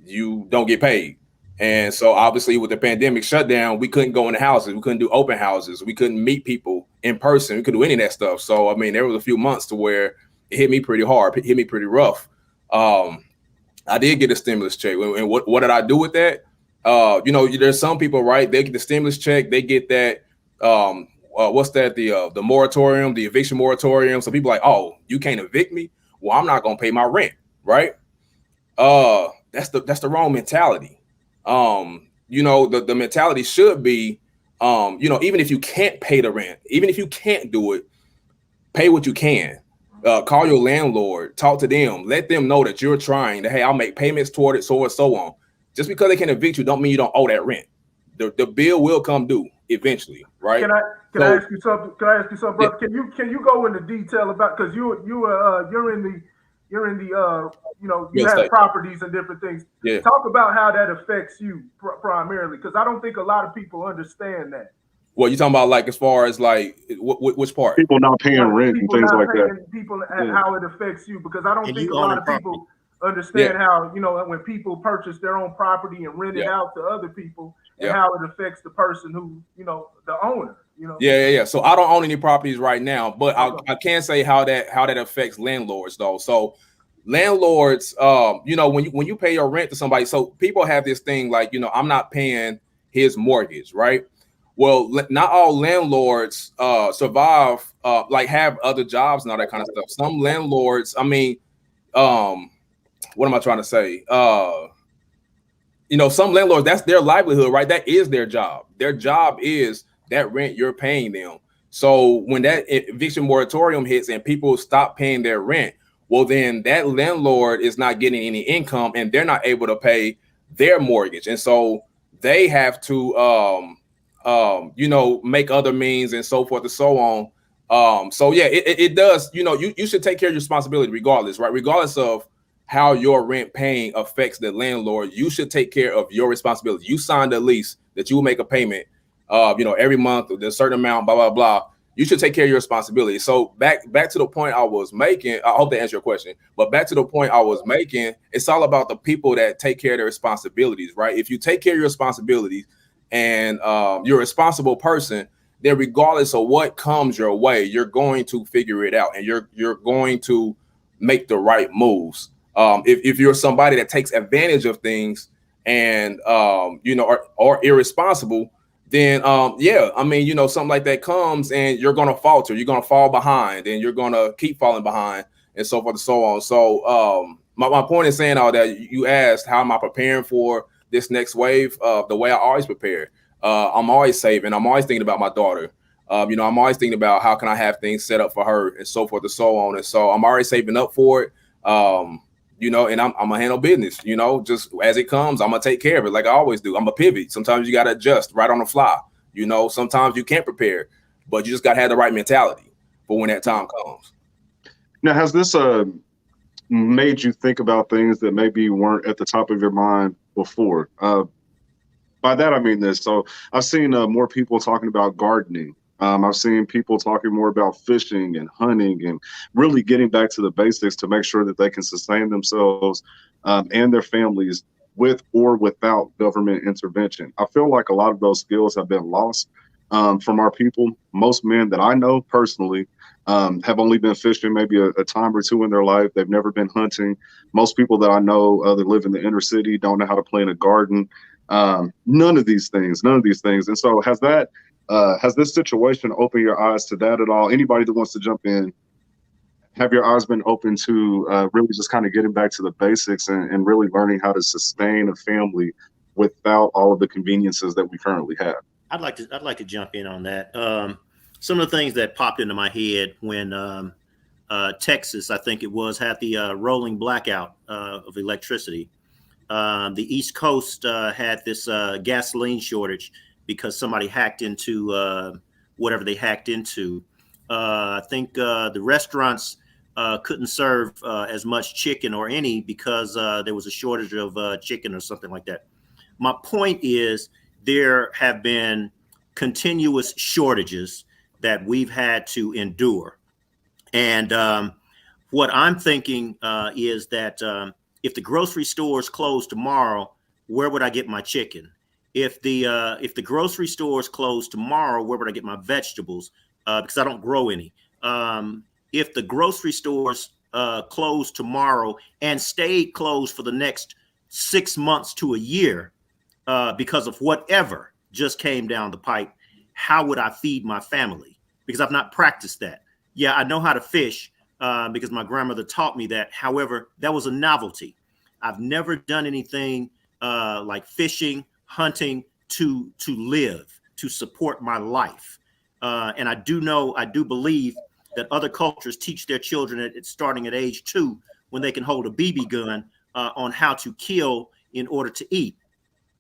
you don't get paid. And so obviously with the pandemic shutdown, we couldn't go into houses. We couldn't do open houses. We couldn't meet people in person. We couldn't do any of that stuff. So, there was a few months to where it hit me pretty hard, it hit me pretty rough. I did get a stimulus check. And what did I do with that? There's some people, right? They get the stimulus check. They get that, what's that? The moratorium, the eviction moratorium. So people are like, oh, you can't evict me? Well, I'm not going to pay my rent, right? That's the wrong mentality. The mentality should be, even if you can't pay the rent, even if you can't do it, pay what you can. Call your landlord, talk to them, let them know that you're trying to, hey, I'll make payments toward it, so and so on. Just because they can evict you don't mean you don't owe that rent. The bill will come due eventually, right? Can I ask you something? Can I ask you something, brother? Yeah. Can you go into detail about, because you're in the you have properties and different things. Yeah. Talk about how that affects you primarily, because I don't think a lot of people understand that. Well, you talking about like as far as like which part? People not paying rent and things like that. People how it affects you, because I don't think a lot of people understand how, when people purchase their own property and rent it out to other people, and how it affects the person who, the owner. Yeah. So I don't own any properties right now, but I can say how that affects landlords though. So landlords, when you pay your rent to somebody, so people have this thing like, I'm not paying his mortgage, right? Well, not all landlords survive, like have other jobs and all that kind of stuff. Some landlords, what am I trying to say? Some landlords, that's their livelihood, right? That is their job. Their job is that rent you're paying them. So when that eviction moratorium hits and people stop paying their rent, well, then that landlord is not getting any income and they're not able to pay their mortgage. And so they have to, make other means and so forth and so on. It does, you should take care of your responsibility regardless, right? Regardless of how your rent paying affects the landlord, you should take care of your responsibility. You signed a lease that you will make a payment, every month, there's a certain amount, blah, blah, blah. You should take care of your responsibility. So back to the point I was making, I hope that answers your question, but back to the point I was making, it's all about the people that take care of their responsibilities, right? If you take care of your responsibilities and you're a responsible person, then regardless of what comes your way, you're going to figure it out and you're going to make the right moves. If you're somebody that takes advantage of things and are irresponsible, then something like that comes and you're gonna falter, you're gonna fall behind, and you're gonna keep falling behind and so forth and so on. So my point is saying all that. You asked how am I preparing for this next wave? The way I always prepare. I'm always saving. I'm always thinking about my daughter. I'm always thinking about how can I have things set up for her and so forth and so on. And so I'm already saving up for it. And I'm gonna handle business, just as it comes. I'm gonna take care of it like I always do. I'm a pivot. Sometimes you gotta adjust right on the fly. Sometimes you can't prepare, but you just gotta have the right mentality for when that time comes. Now, has this made you think about things that maybe weren't at the top of your mind before? By that, I mean this. So I've seen more people talking about gardening. I've seen people talking more about fishing and hunting and really getting back to the basics to make sure that they can sustain themselves and their families with or without government intervention. I feel like a lot of those skills have been lost from our people. Most men that I know personally have only been fishing maybe a time or two in their life. They've never been hunting. Most people that I know that live in the inner city don't know how to plant a garden. None of these things. And so has this situation opened your eyes to that at all? Anybody that wants to jump in, have your eyes been open to really just kind of getting back to the basics and really learning how to sustain a family without all of the conveniences that we currently have? I'd like to jump in on that. Some of the things that popped into my head when Texas, I think it was, had the rolling blackout of electricity. The East Coast had this gasoline shortage because somebody hacked into whatever they hacked into. I think the restaurants couldn't serve as much chicken or any because there was a shortage of chicken or something like that. My point is there have been continuous shortages that we've had to endure. And what I'm thinking is that if the grocery stores close tomorrow, where would I get my chicken? If the grocery stores close tomorrow, where would I get my vegetables? Because I don't grow any. If the grocery stores close tomorrow and stayed closed for the next 6 months to a year because of whatever just came down the pipe, how would I feed my family? Because I've not practiced that. Yeah, I know how to fish because my grandmother taught me that. However, that was a novelty. I've never done anything like fishing, hunting to live, to support my life. And I do believe that other cultures teach their children at starting at age 2 when they can hold a BB gun on how to kill in order to eat,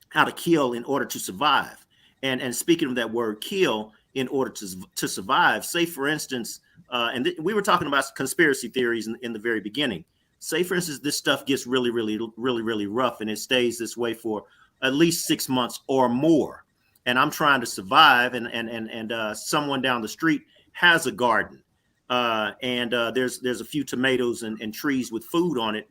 how to kill in order to survive. And speaking of that word kill, in order to survive, say for instance, we were talking about conspiracy theories in the very beginning. Say for instance, this stuff gets really, really, really, really rough and it stays this way for at least 6 months or more. And I'm trying to survive and someone down the street has a garden and there's a few tomatoes and trees with food on it.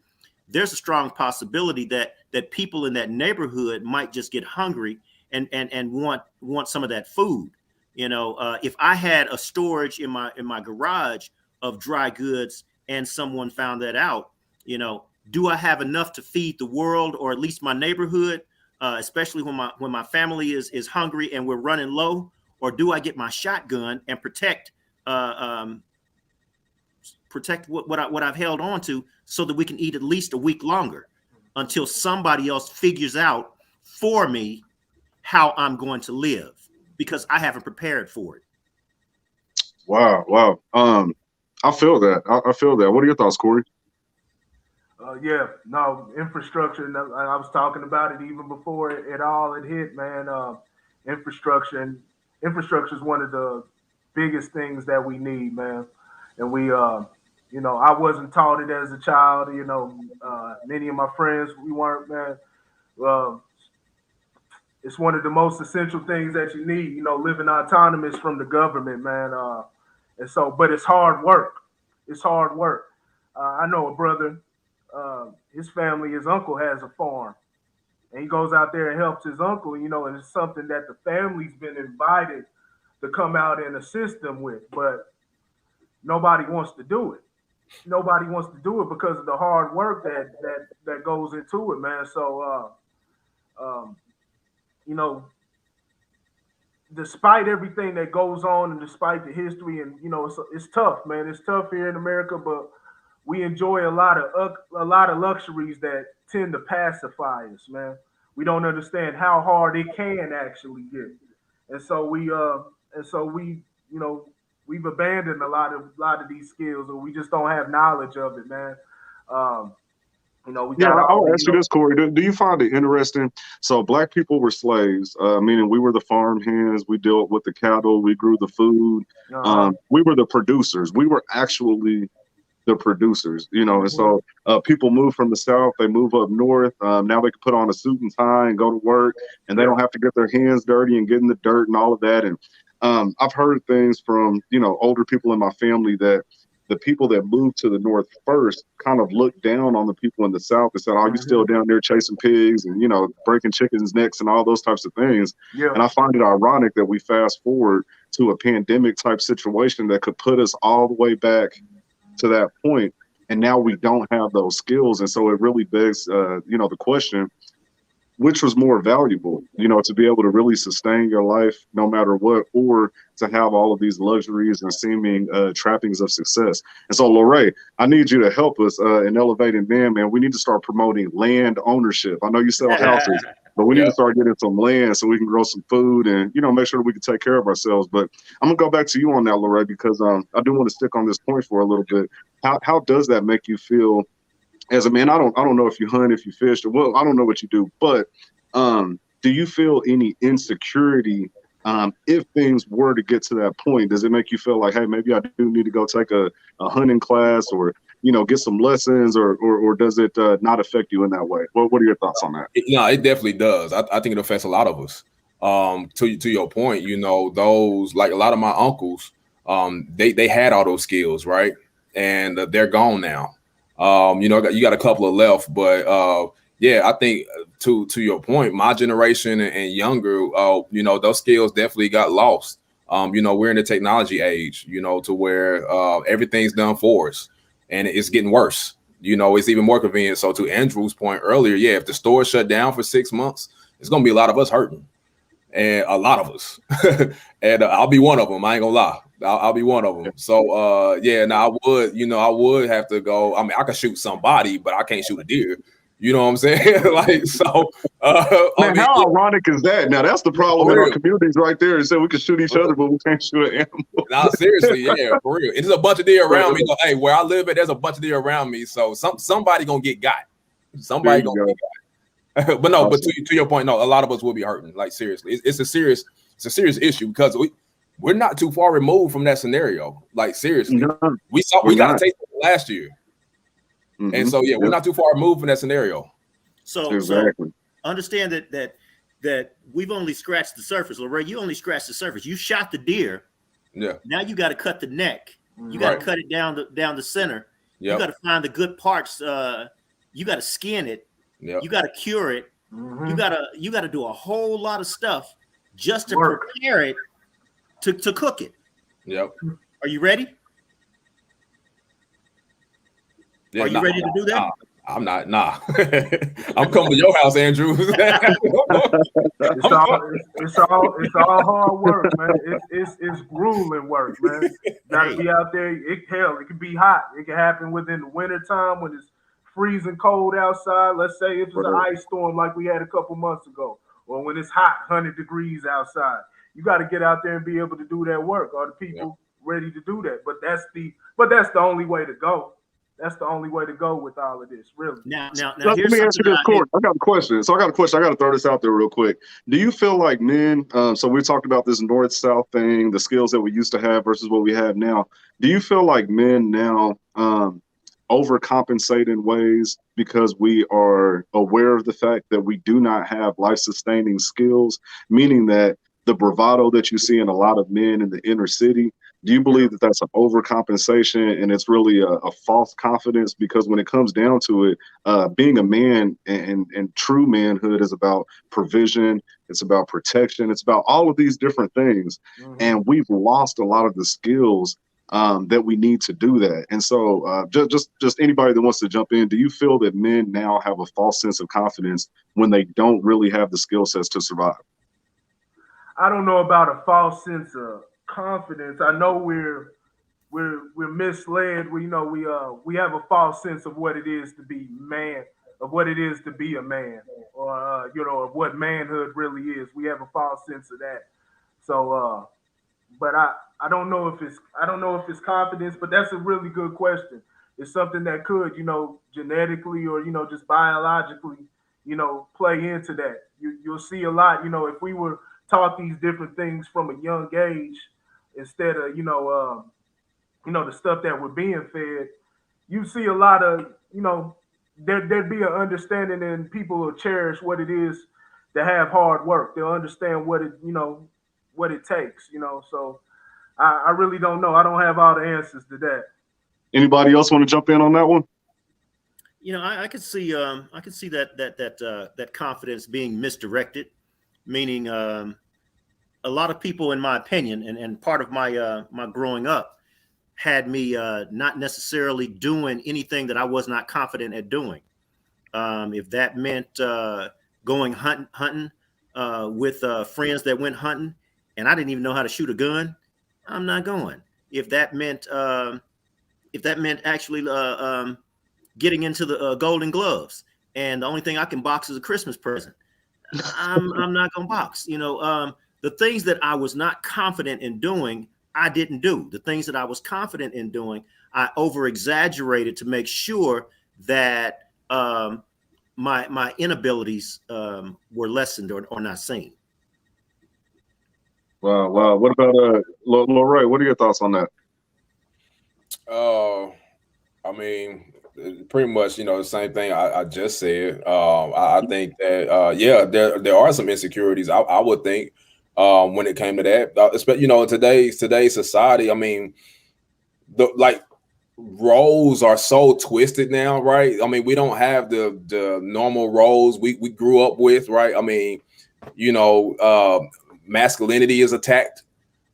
There's a strong possibility that people in that neighborhood might just get hungry and want some of that food. If I had a storage in my garage of dry goods and someone found that out, do I have enough to feed the world or at least my neighborhood, especially when my family is hungry and we're running low? Or do I get my shotgun and protect what I've held on to so that we can eat at least a week longer until somebody else figures out for me how I'm going to live, because I haven't prepared for it. Wow. I feel that. I feel that. What are your thoughts, Corey? Yeah, no, infrastructure. I was talking about it even before it all had hit, man. Infrastructure and infrastructure is one of the biggest things that we need, man. And I wasn't taught it as a child. Many of my friends, we weren't, man. Uh, it's one of the most essential things that you need. Living autonomous from the government, man. But it's hard work. It's hard work. I know a brother. His family, his uncle has a farm, and he goes out there and helps his uncle. And it's something that the family's been invited to come out and assist them with, but nobody wants to do it. Nobody wants to do it because of the hard work that goes into it, man. So, um, you know, despite everything that goes on and despite the history, and it's tough, man. It's tough here in America, but we enjoy a lot of luxuries that tend to pacify us, man. We don't understand how hard it can actually get, and so we you know we've abandoned a lot of these skills, or we just don't have knowledge of it, man. Um, we Yeah, got all I'll ask you this, Corey. Do you find it interesting? So, black people were slaves, meaning we were the farm hands. We dealt with the cattle. We grew the food. uh-huh. We were the producers. We were actually the producers, and Hmm. so people move from the south, they move up north. Now they can put on a suit and tie and go to work, and they Yeah. don't have to get their hands dirty and get in the dirt and all of that. And I've heard things from older people in my family that the people that moved to the north first kind of looked down on the people in the south and said, "Oh, you still Hmm. down there chasing pigs and breaking chickens' necks and all those types of things." Yeah. And I find it ironic that we fast forward to a pandemic type situation that could put us all the way back to that point, and now we don't have those skills. And so it really begs the question, which was more valuable, to be able to really sustain your life no matter what, or to have all of these luxuries and seeming trappings of success. And so, Loray, I need you to help us in elevating men, man. We need to start promoting land ownership. I know you sell houses, but we need Yeah. to start getting some land so we can grow some food and make sure that we can take care of ourselves. But I'm gonna go back to you on that, Loray, because I do want to stick on this point for a little bit. How does that make you feel as a man? I don't know if you hunt, if you fish, or well, I don't know what you do, but do you feel any insecurity if things were to get to that point? Does it make you feel like, hey, maybe I do need to go take a hunting class, or get some lessons, or does it not affect you in that way? What are your thoughts on that? No, it definitely does. I think it affects a lot of us. To your point, those, like a lot of my uncles, they had all those skills, right? And they're gone now. You got a couple of left, but yeah, I think to your point, my generation and younger, those skills definitely got lost. We're in the technology age, to where everything's done for us, and it's getting worse. It's even more convenient. So to Andrew's point earlier, yeah, if the store shut down for 6 months, it's gonna be a lot of us hurting, and a lot of us, and I'll be one of them. I ain't gonna lie, I'll be one of them. So yeah, now I would have to go. I mean, I can shoot somebody, but I can't shoot a deer. You know what I'm saying? Like, so I Man, mean, how yeah, ironic is that? Now that's the problem for in our real. communities right there. Is that we can shoot each other, but we can't shoot an animal. Nah, seriously, yeah, for real. There's a bunch of deer But, around me. So, hey, where I live at, there's a bunch of deer around me. So somebody gonna get got. there Somebody you gonna go. get got. But no, but Awesome. to your point, no, a lot of us will be hurting. Like, seriously, it's a serious issue, because we're not too far removed from that scenario. Like, seriously, No, we we're got a not. taste of it last year, and Hmm. so yeah, we're Yep, not too far removed from that scenario. So exactly. understand that we've only scratched the surface. Loray, you only scratched the surface. You shot the deer. Yeah, Now you got to cut the neck. You got to right. cut it down the center. You got Yep, to find the good parts. You got to skin it. yep, You got to cure it. You Hmm. gotta do a whole lot of stuff just to Work. prepare it to cook it. yep. Are you ready? Yeah, Are you nah, ready to do that? nah, I'm not. Nah, I'm coming to your house, Andrew. It's I'm all coming. it's all hard work, man. It's grueling work, man. You got to Hey, be out there. It can be hot. It can happen within the winter time when it's freezing cold outside. Let's say if it's an Right. ice storm like we had a couple months ago, or when it's hot, 100 degrees outside. You got to get out there and be able to do that work. Are the Yep. people ready to do that? But that's the only way to go. That's the only way to go with all of this, really. now Let here's me ask something you that this, I Court. hate. I got a question. So I got a question. I got to throw this out there real quick. Do you feel like men? So we talked about this north-south thing, the skills that we used to have versus what we have now. Do you feel like men now overcompensate in ways because we are aware of the fact that we do not have life-sustaining skills, meaning that the bravado that you see in a lot of men in the inner city, do you Yeah. believe that that's an overcompensation and it's really a false confidence? Because when it comes down to it, being a man and true manhood is about provision, it's about protection, it's about all of these different things. Hmm. And we've lost a lot of the skills that we need to do that. And so, just anybody that wants to jump in, do you feel that men now have a false sense of confidence when they don't really have the skill sets to survive? I don't know about a false sense of confidence. I know we're we're misled. We have a false sense of what it is to be man, of what it is to be a man, or of what manhood really is. We have a false sense of that. So, but I don't know if it's confidence, but that's a really good question. It's something that could, genetically or just biologically, play into that. You'll see a lot, if we were taught these different things from a young age instead of the stuff that we're being fed. You see a lot of there'd be an understanding and people will cherish what it is to have hard work. They'll understand what it takes. So I really don't know. I don't have all the answers to that. Anybody else want to jump in on that one? I could see that confidence being misdirected, meaning a lot of people, in my opinion, and part of my growing up, had me not necessarily doing anything that I was not confident at doing. If that meant going hunting with friends that went hunting, and I didn't even know how to shoot a gun, I'm not going. If that meant actually getting into the Golden Gloves, and the only thing I can box is a Christmas present, I'm not gonna box. The things that I was not confident in doing, I didn't do. The things that I was confident in doing, I over exaggerated to make sure that my inabilities were lessened or not seen. Wow, wow. What about Loray? What are your thoughts on that? I mean, pretty much, the same thing I just said. I think that, yeah, there are some insecurities. I would think when it came to that, especially, in today's society. I mean, like roles are so twisted now, right? I mean, we don't have the normal roles we grew up with, right? I mean, masculinity is attacked.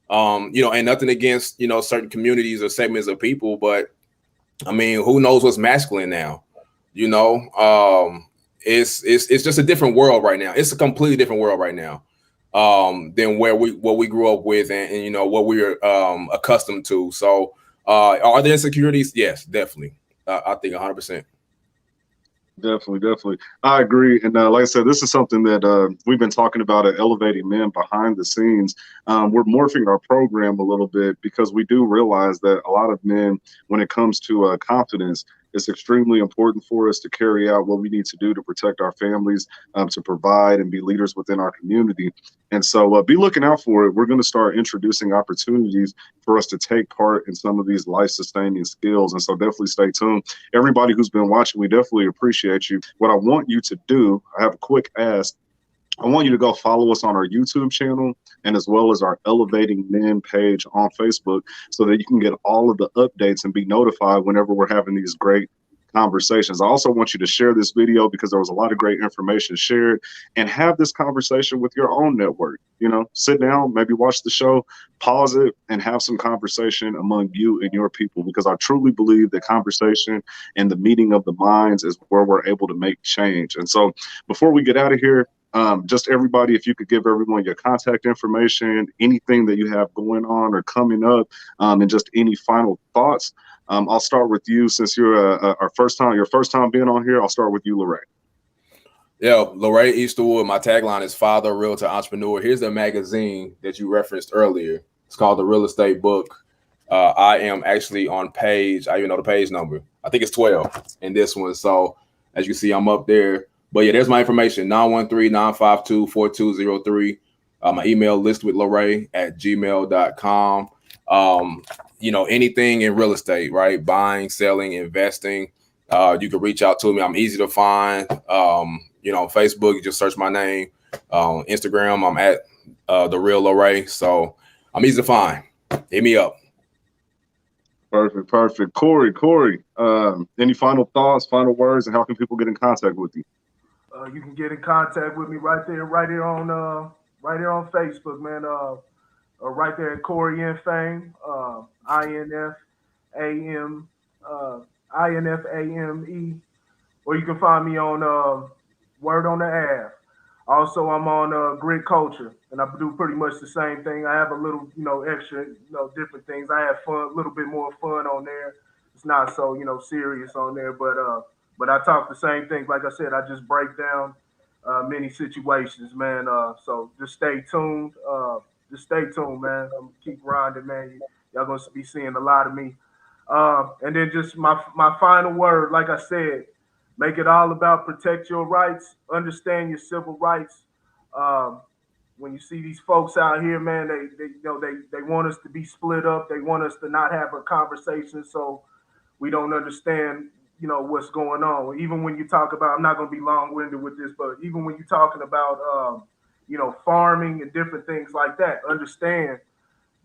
And nothing against certain communities or segments of people, but I mean, who knows what's masculine now? It's just a different world right now. It's a completely different world right now than what we grew up with and what we were accustomed to. So, are there insecurities? Yes, definitely. I think 100%. Definitely, definitely. I agree. And like I said, this is something that we've been talking about at Elevating Men behind the scenes. We're morphing our program a little bit because we do realize that a lot of men, when it comes to confidence, it's extremely important for us to carry out what we need to do to protect our families, to provide and be leaders within our community. And so be looking out for it. We're going to start introducing opportunities for us to take part in some of these life sustaining skills. And so definitely stay tuned. Everybody who's been watching, we definitely appreciate you. What I want you to do, I have a quick ask. I want you to go follow us on our YouTube channel and as well as our Elevating Men page on Facebook so that you can get all of the updates and be notified whenever we're having these great conversations. I also want you to share this video because there was a lot of great information shared, and have this conversation with your own network. Sit down, maybe watch the show, pause it, and have some conversation among you and your people, because I truly believe that conversation and the meeting of the minds is where we're able to make change. And so before we get out of here, just everybody, if you could give everyone your contact information, anything that you have going on or coming up, and just any final thoughts. I'll start with you since you're your first time being on here. I'll start with you, Loray. Yeah, Loray Easterwood. My tagline is Father, Realtor, Entrepreneur. Here's the magazine that you referenced earlier. It's called The Real Estate Book. I am actually on page, I even know the page number. I think it's 12 in this one. So as you see, I'm up there. But yeah, there's my information, 913-952-4203. My email listwithloray@gmail.com. Anything in real estate, right? Buying, selling, investing. You can reach out to me. I'm easy to find. On Facebook, you just search my name. Instagram, I'm at The Real Loray. So I'm easy to find. Hit me up. Perfect. Corey, any final thoughts, final words, and how can people get in contact with you? You can get in contact with me right here on Facebook, man. Right there at Corey Infame, INFAM, INFAME, or you can find me on Word on the Ave. Also, I'm on Grit Culture, and I do pretty much the same thing. I have a little, extra, different things. I have fun, a little bit more fun on there. It's not so, serious on there, but I talk the same things. Like I said, I just break down many situations, man. So just stay tuned. Just stay tuned, man. I'm gonna keep grinding, man. Y'all gonna be seeing a lot of me. And then just my final word, like I said, make it all about protect your rights, understand your civil rights. Um, when you see these folks out here, man, they want us to be split up. They want us to not have a conversation. So we don't understand, what's going on. Even when you talk about, I'm not going to be long-winded with this, but even when you're talking about, farming and different things like that, understand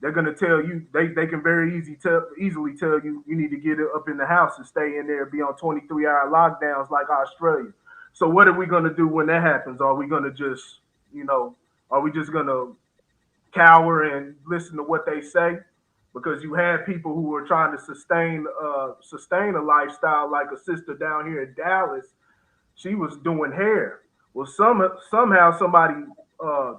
they're going to tell you they can very easily tell you you need to get up in the house and stay in there, be on 23-hour lockdowns like Australia. So what are we going to do when that happens? Are we going to just, are we just going to cower and listen to what they say? Because you had people who were trying to sustain a lifestyle, like a sister down here in Dallas. She was doing hair. Well, somehow somebody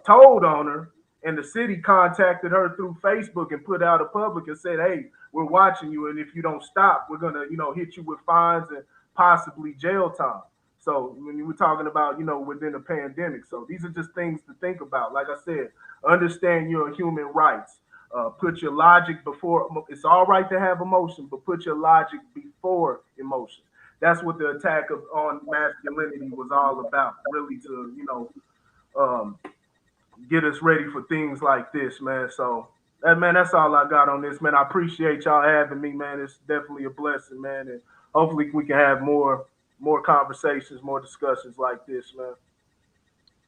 told on her, and the city contacted her through Facebook and put out a public and said, "Hey, we're watching you, and if you don't stop, we're gonna, hit you with fines and possibly jail time." So when you were talking about, within a pandemic, so these are just things to think about. Like I said, understand your human rights. Put your logic before. It's all right to have emotion, but put your logic before emotion. That's what the attack on masculinity was all about. Really, to um, get us ready for things like this, man. So, man, that's all I got on this, man. I appreciate y'all having me, man. It's definitely a blessing, man, and hopefully we can have more conversations, more discussions like this, man.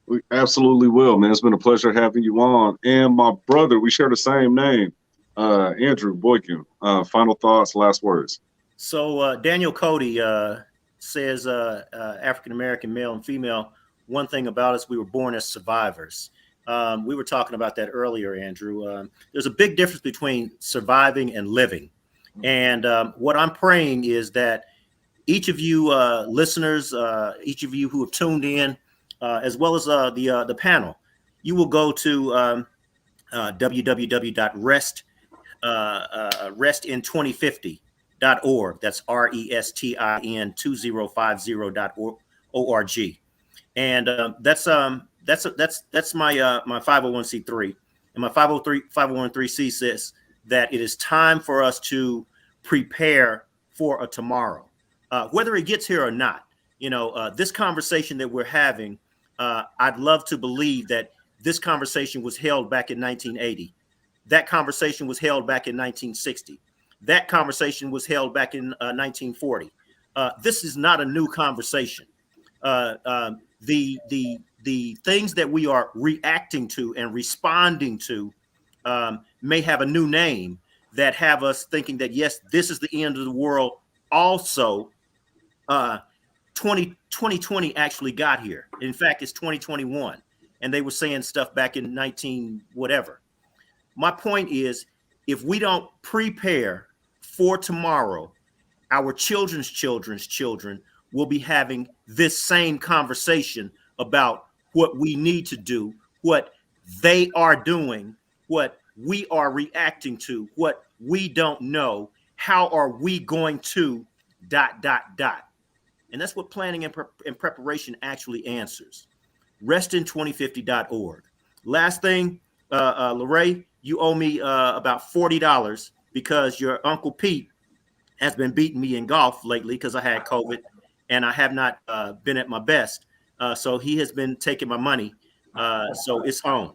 We absolutely will, man. It's been a pleasure having you on. And my brother, we share the same name, Andrew Boykin. Final thoughts, last words. So Daniel Cody says African American male and female. One thing about us, we were born as survivors. We were talking about that earlier, Andrew. There's a big difference between surviving and living. And what I'm praying is that each of you listeners, each of you who have tuned in, as well as the panel, you will go to restin2050.org. That's restin2050.org. And that's my my 501c3, and my 501c says that it is time for us to prepare for a tomorrow, whether it gets here or not. This conversation that we're having, I'd love to believe that this conversation was held back in 1980. That conversation was held back in 1960. That conversation was held back in 1940. This is not a new conversation. The things that we are reacting to and responding to may have a new name that have us thinking that, yes, this is the end of the world. Also, 2020 actually got here. In fact, it's 2021, and they were saying stuff back in 19 whatever. My point is, if we don't prepare for tomorrow, our children's children will be having this same conversation about what we need to do, what they are doing, what we are reacting to, what we don't know. How are we going to ... And that's what planning and preparation actually answers. Restin2050.org. Last thing, Loray, you owe me about $40 because your Uncle Pete has been beating me in golf lately because I had COVID and I have not been at my best. So he has been taking my money. So it's on.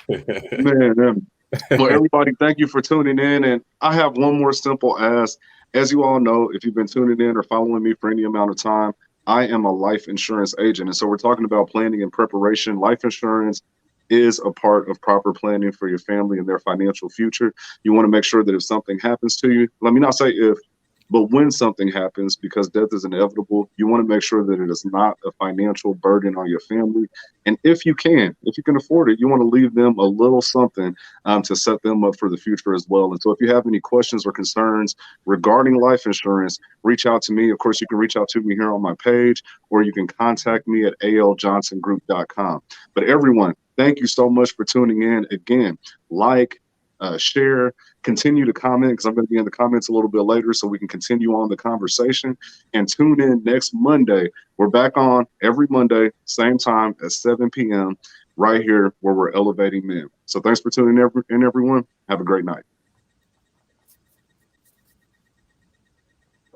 Man. Well, everybody, thank you for tuning in. And I have one more simple ask. As you all know, if you've been tuning in or following me for any amount of time, I am a life insurance agent. And so we're talking about planning and preparation. Life insurance is a part of proper planning for your family and their financial future. You want to make sure that if something happens to you, let me not say if, But when something happens, because death is inevitable, you want to make sure that it is not a financial burden on your family. And if you can afford it, you want to leave them a little something to set them up for the future as well. And so if you have any questions or concerns regarding life insurance, reach out to me. Of course, you can reach out to me here on my page, or you can contact me at aljohnsongroup.com. But everyone, thank you so much for tuning in. Again, like, share, continue to comment, because I'm going to be in the comments a little bit later so we can continue on the conversation. And tune in next Monday. We're back on every Monday, same time at 7 p.m. right here where we're elevating men. So thanks for tuning in, everyone. Have a great night.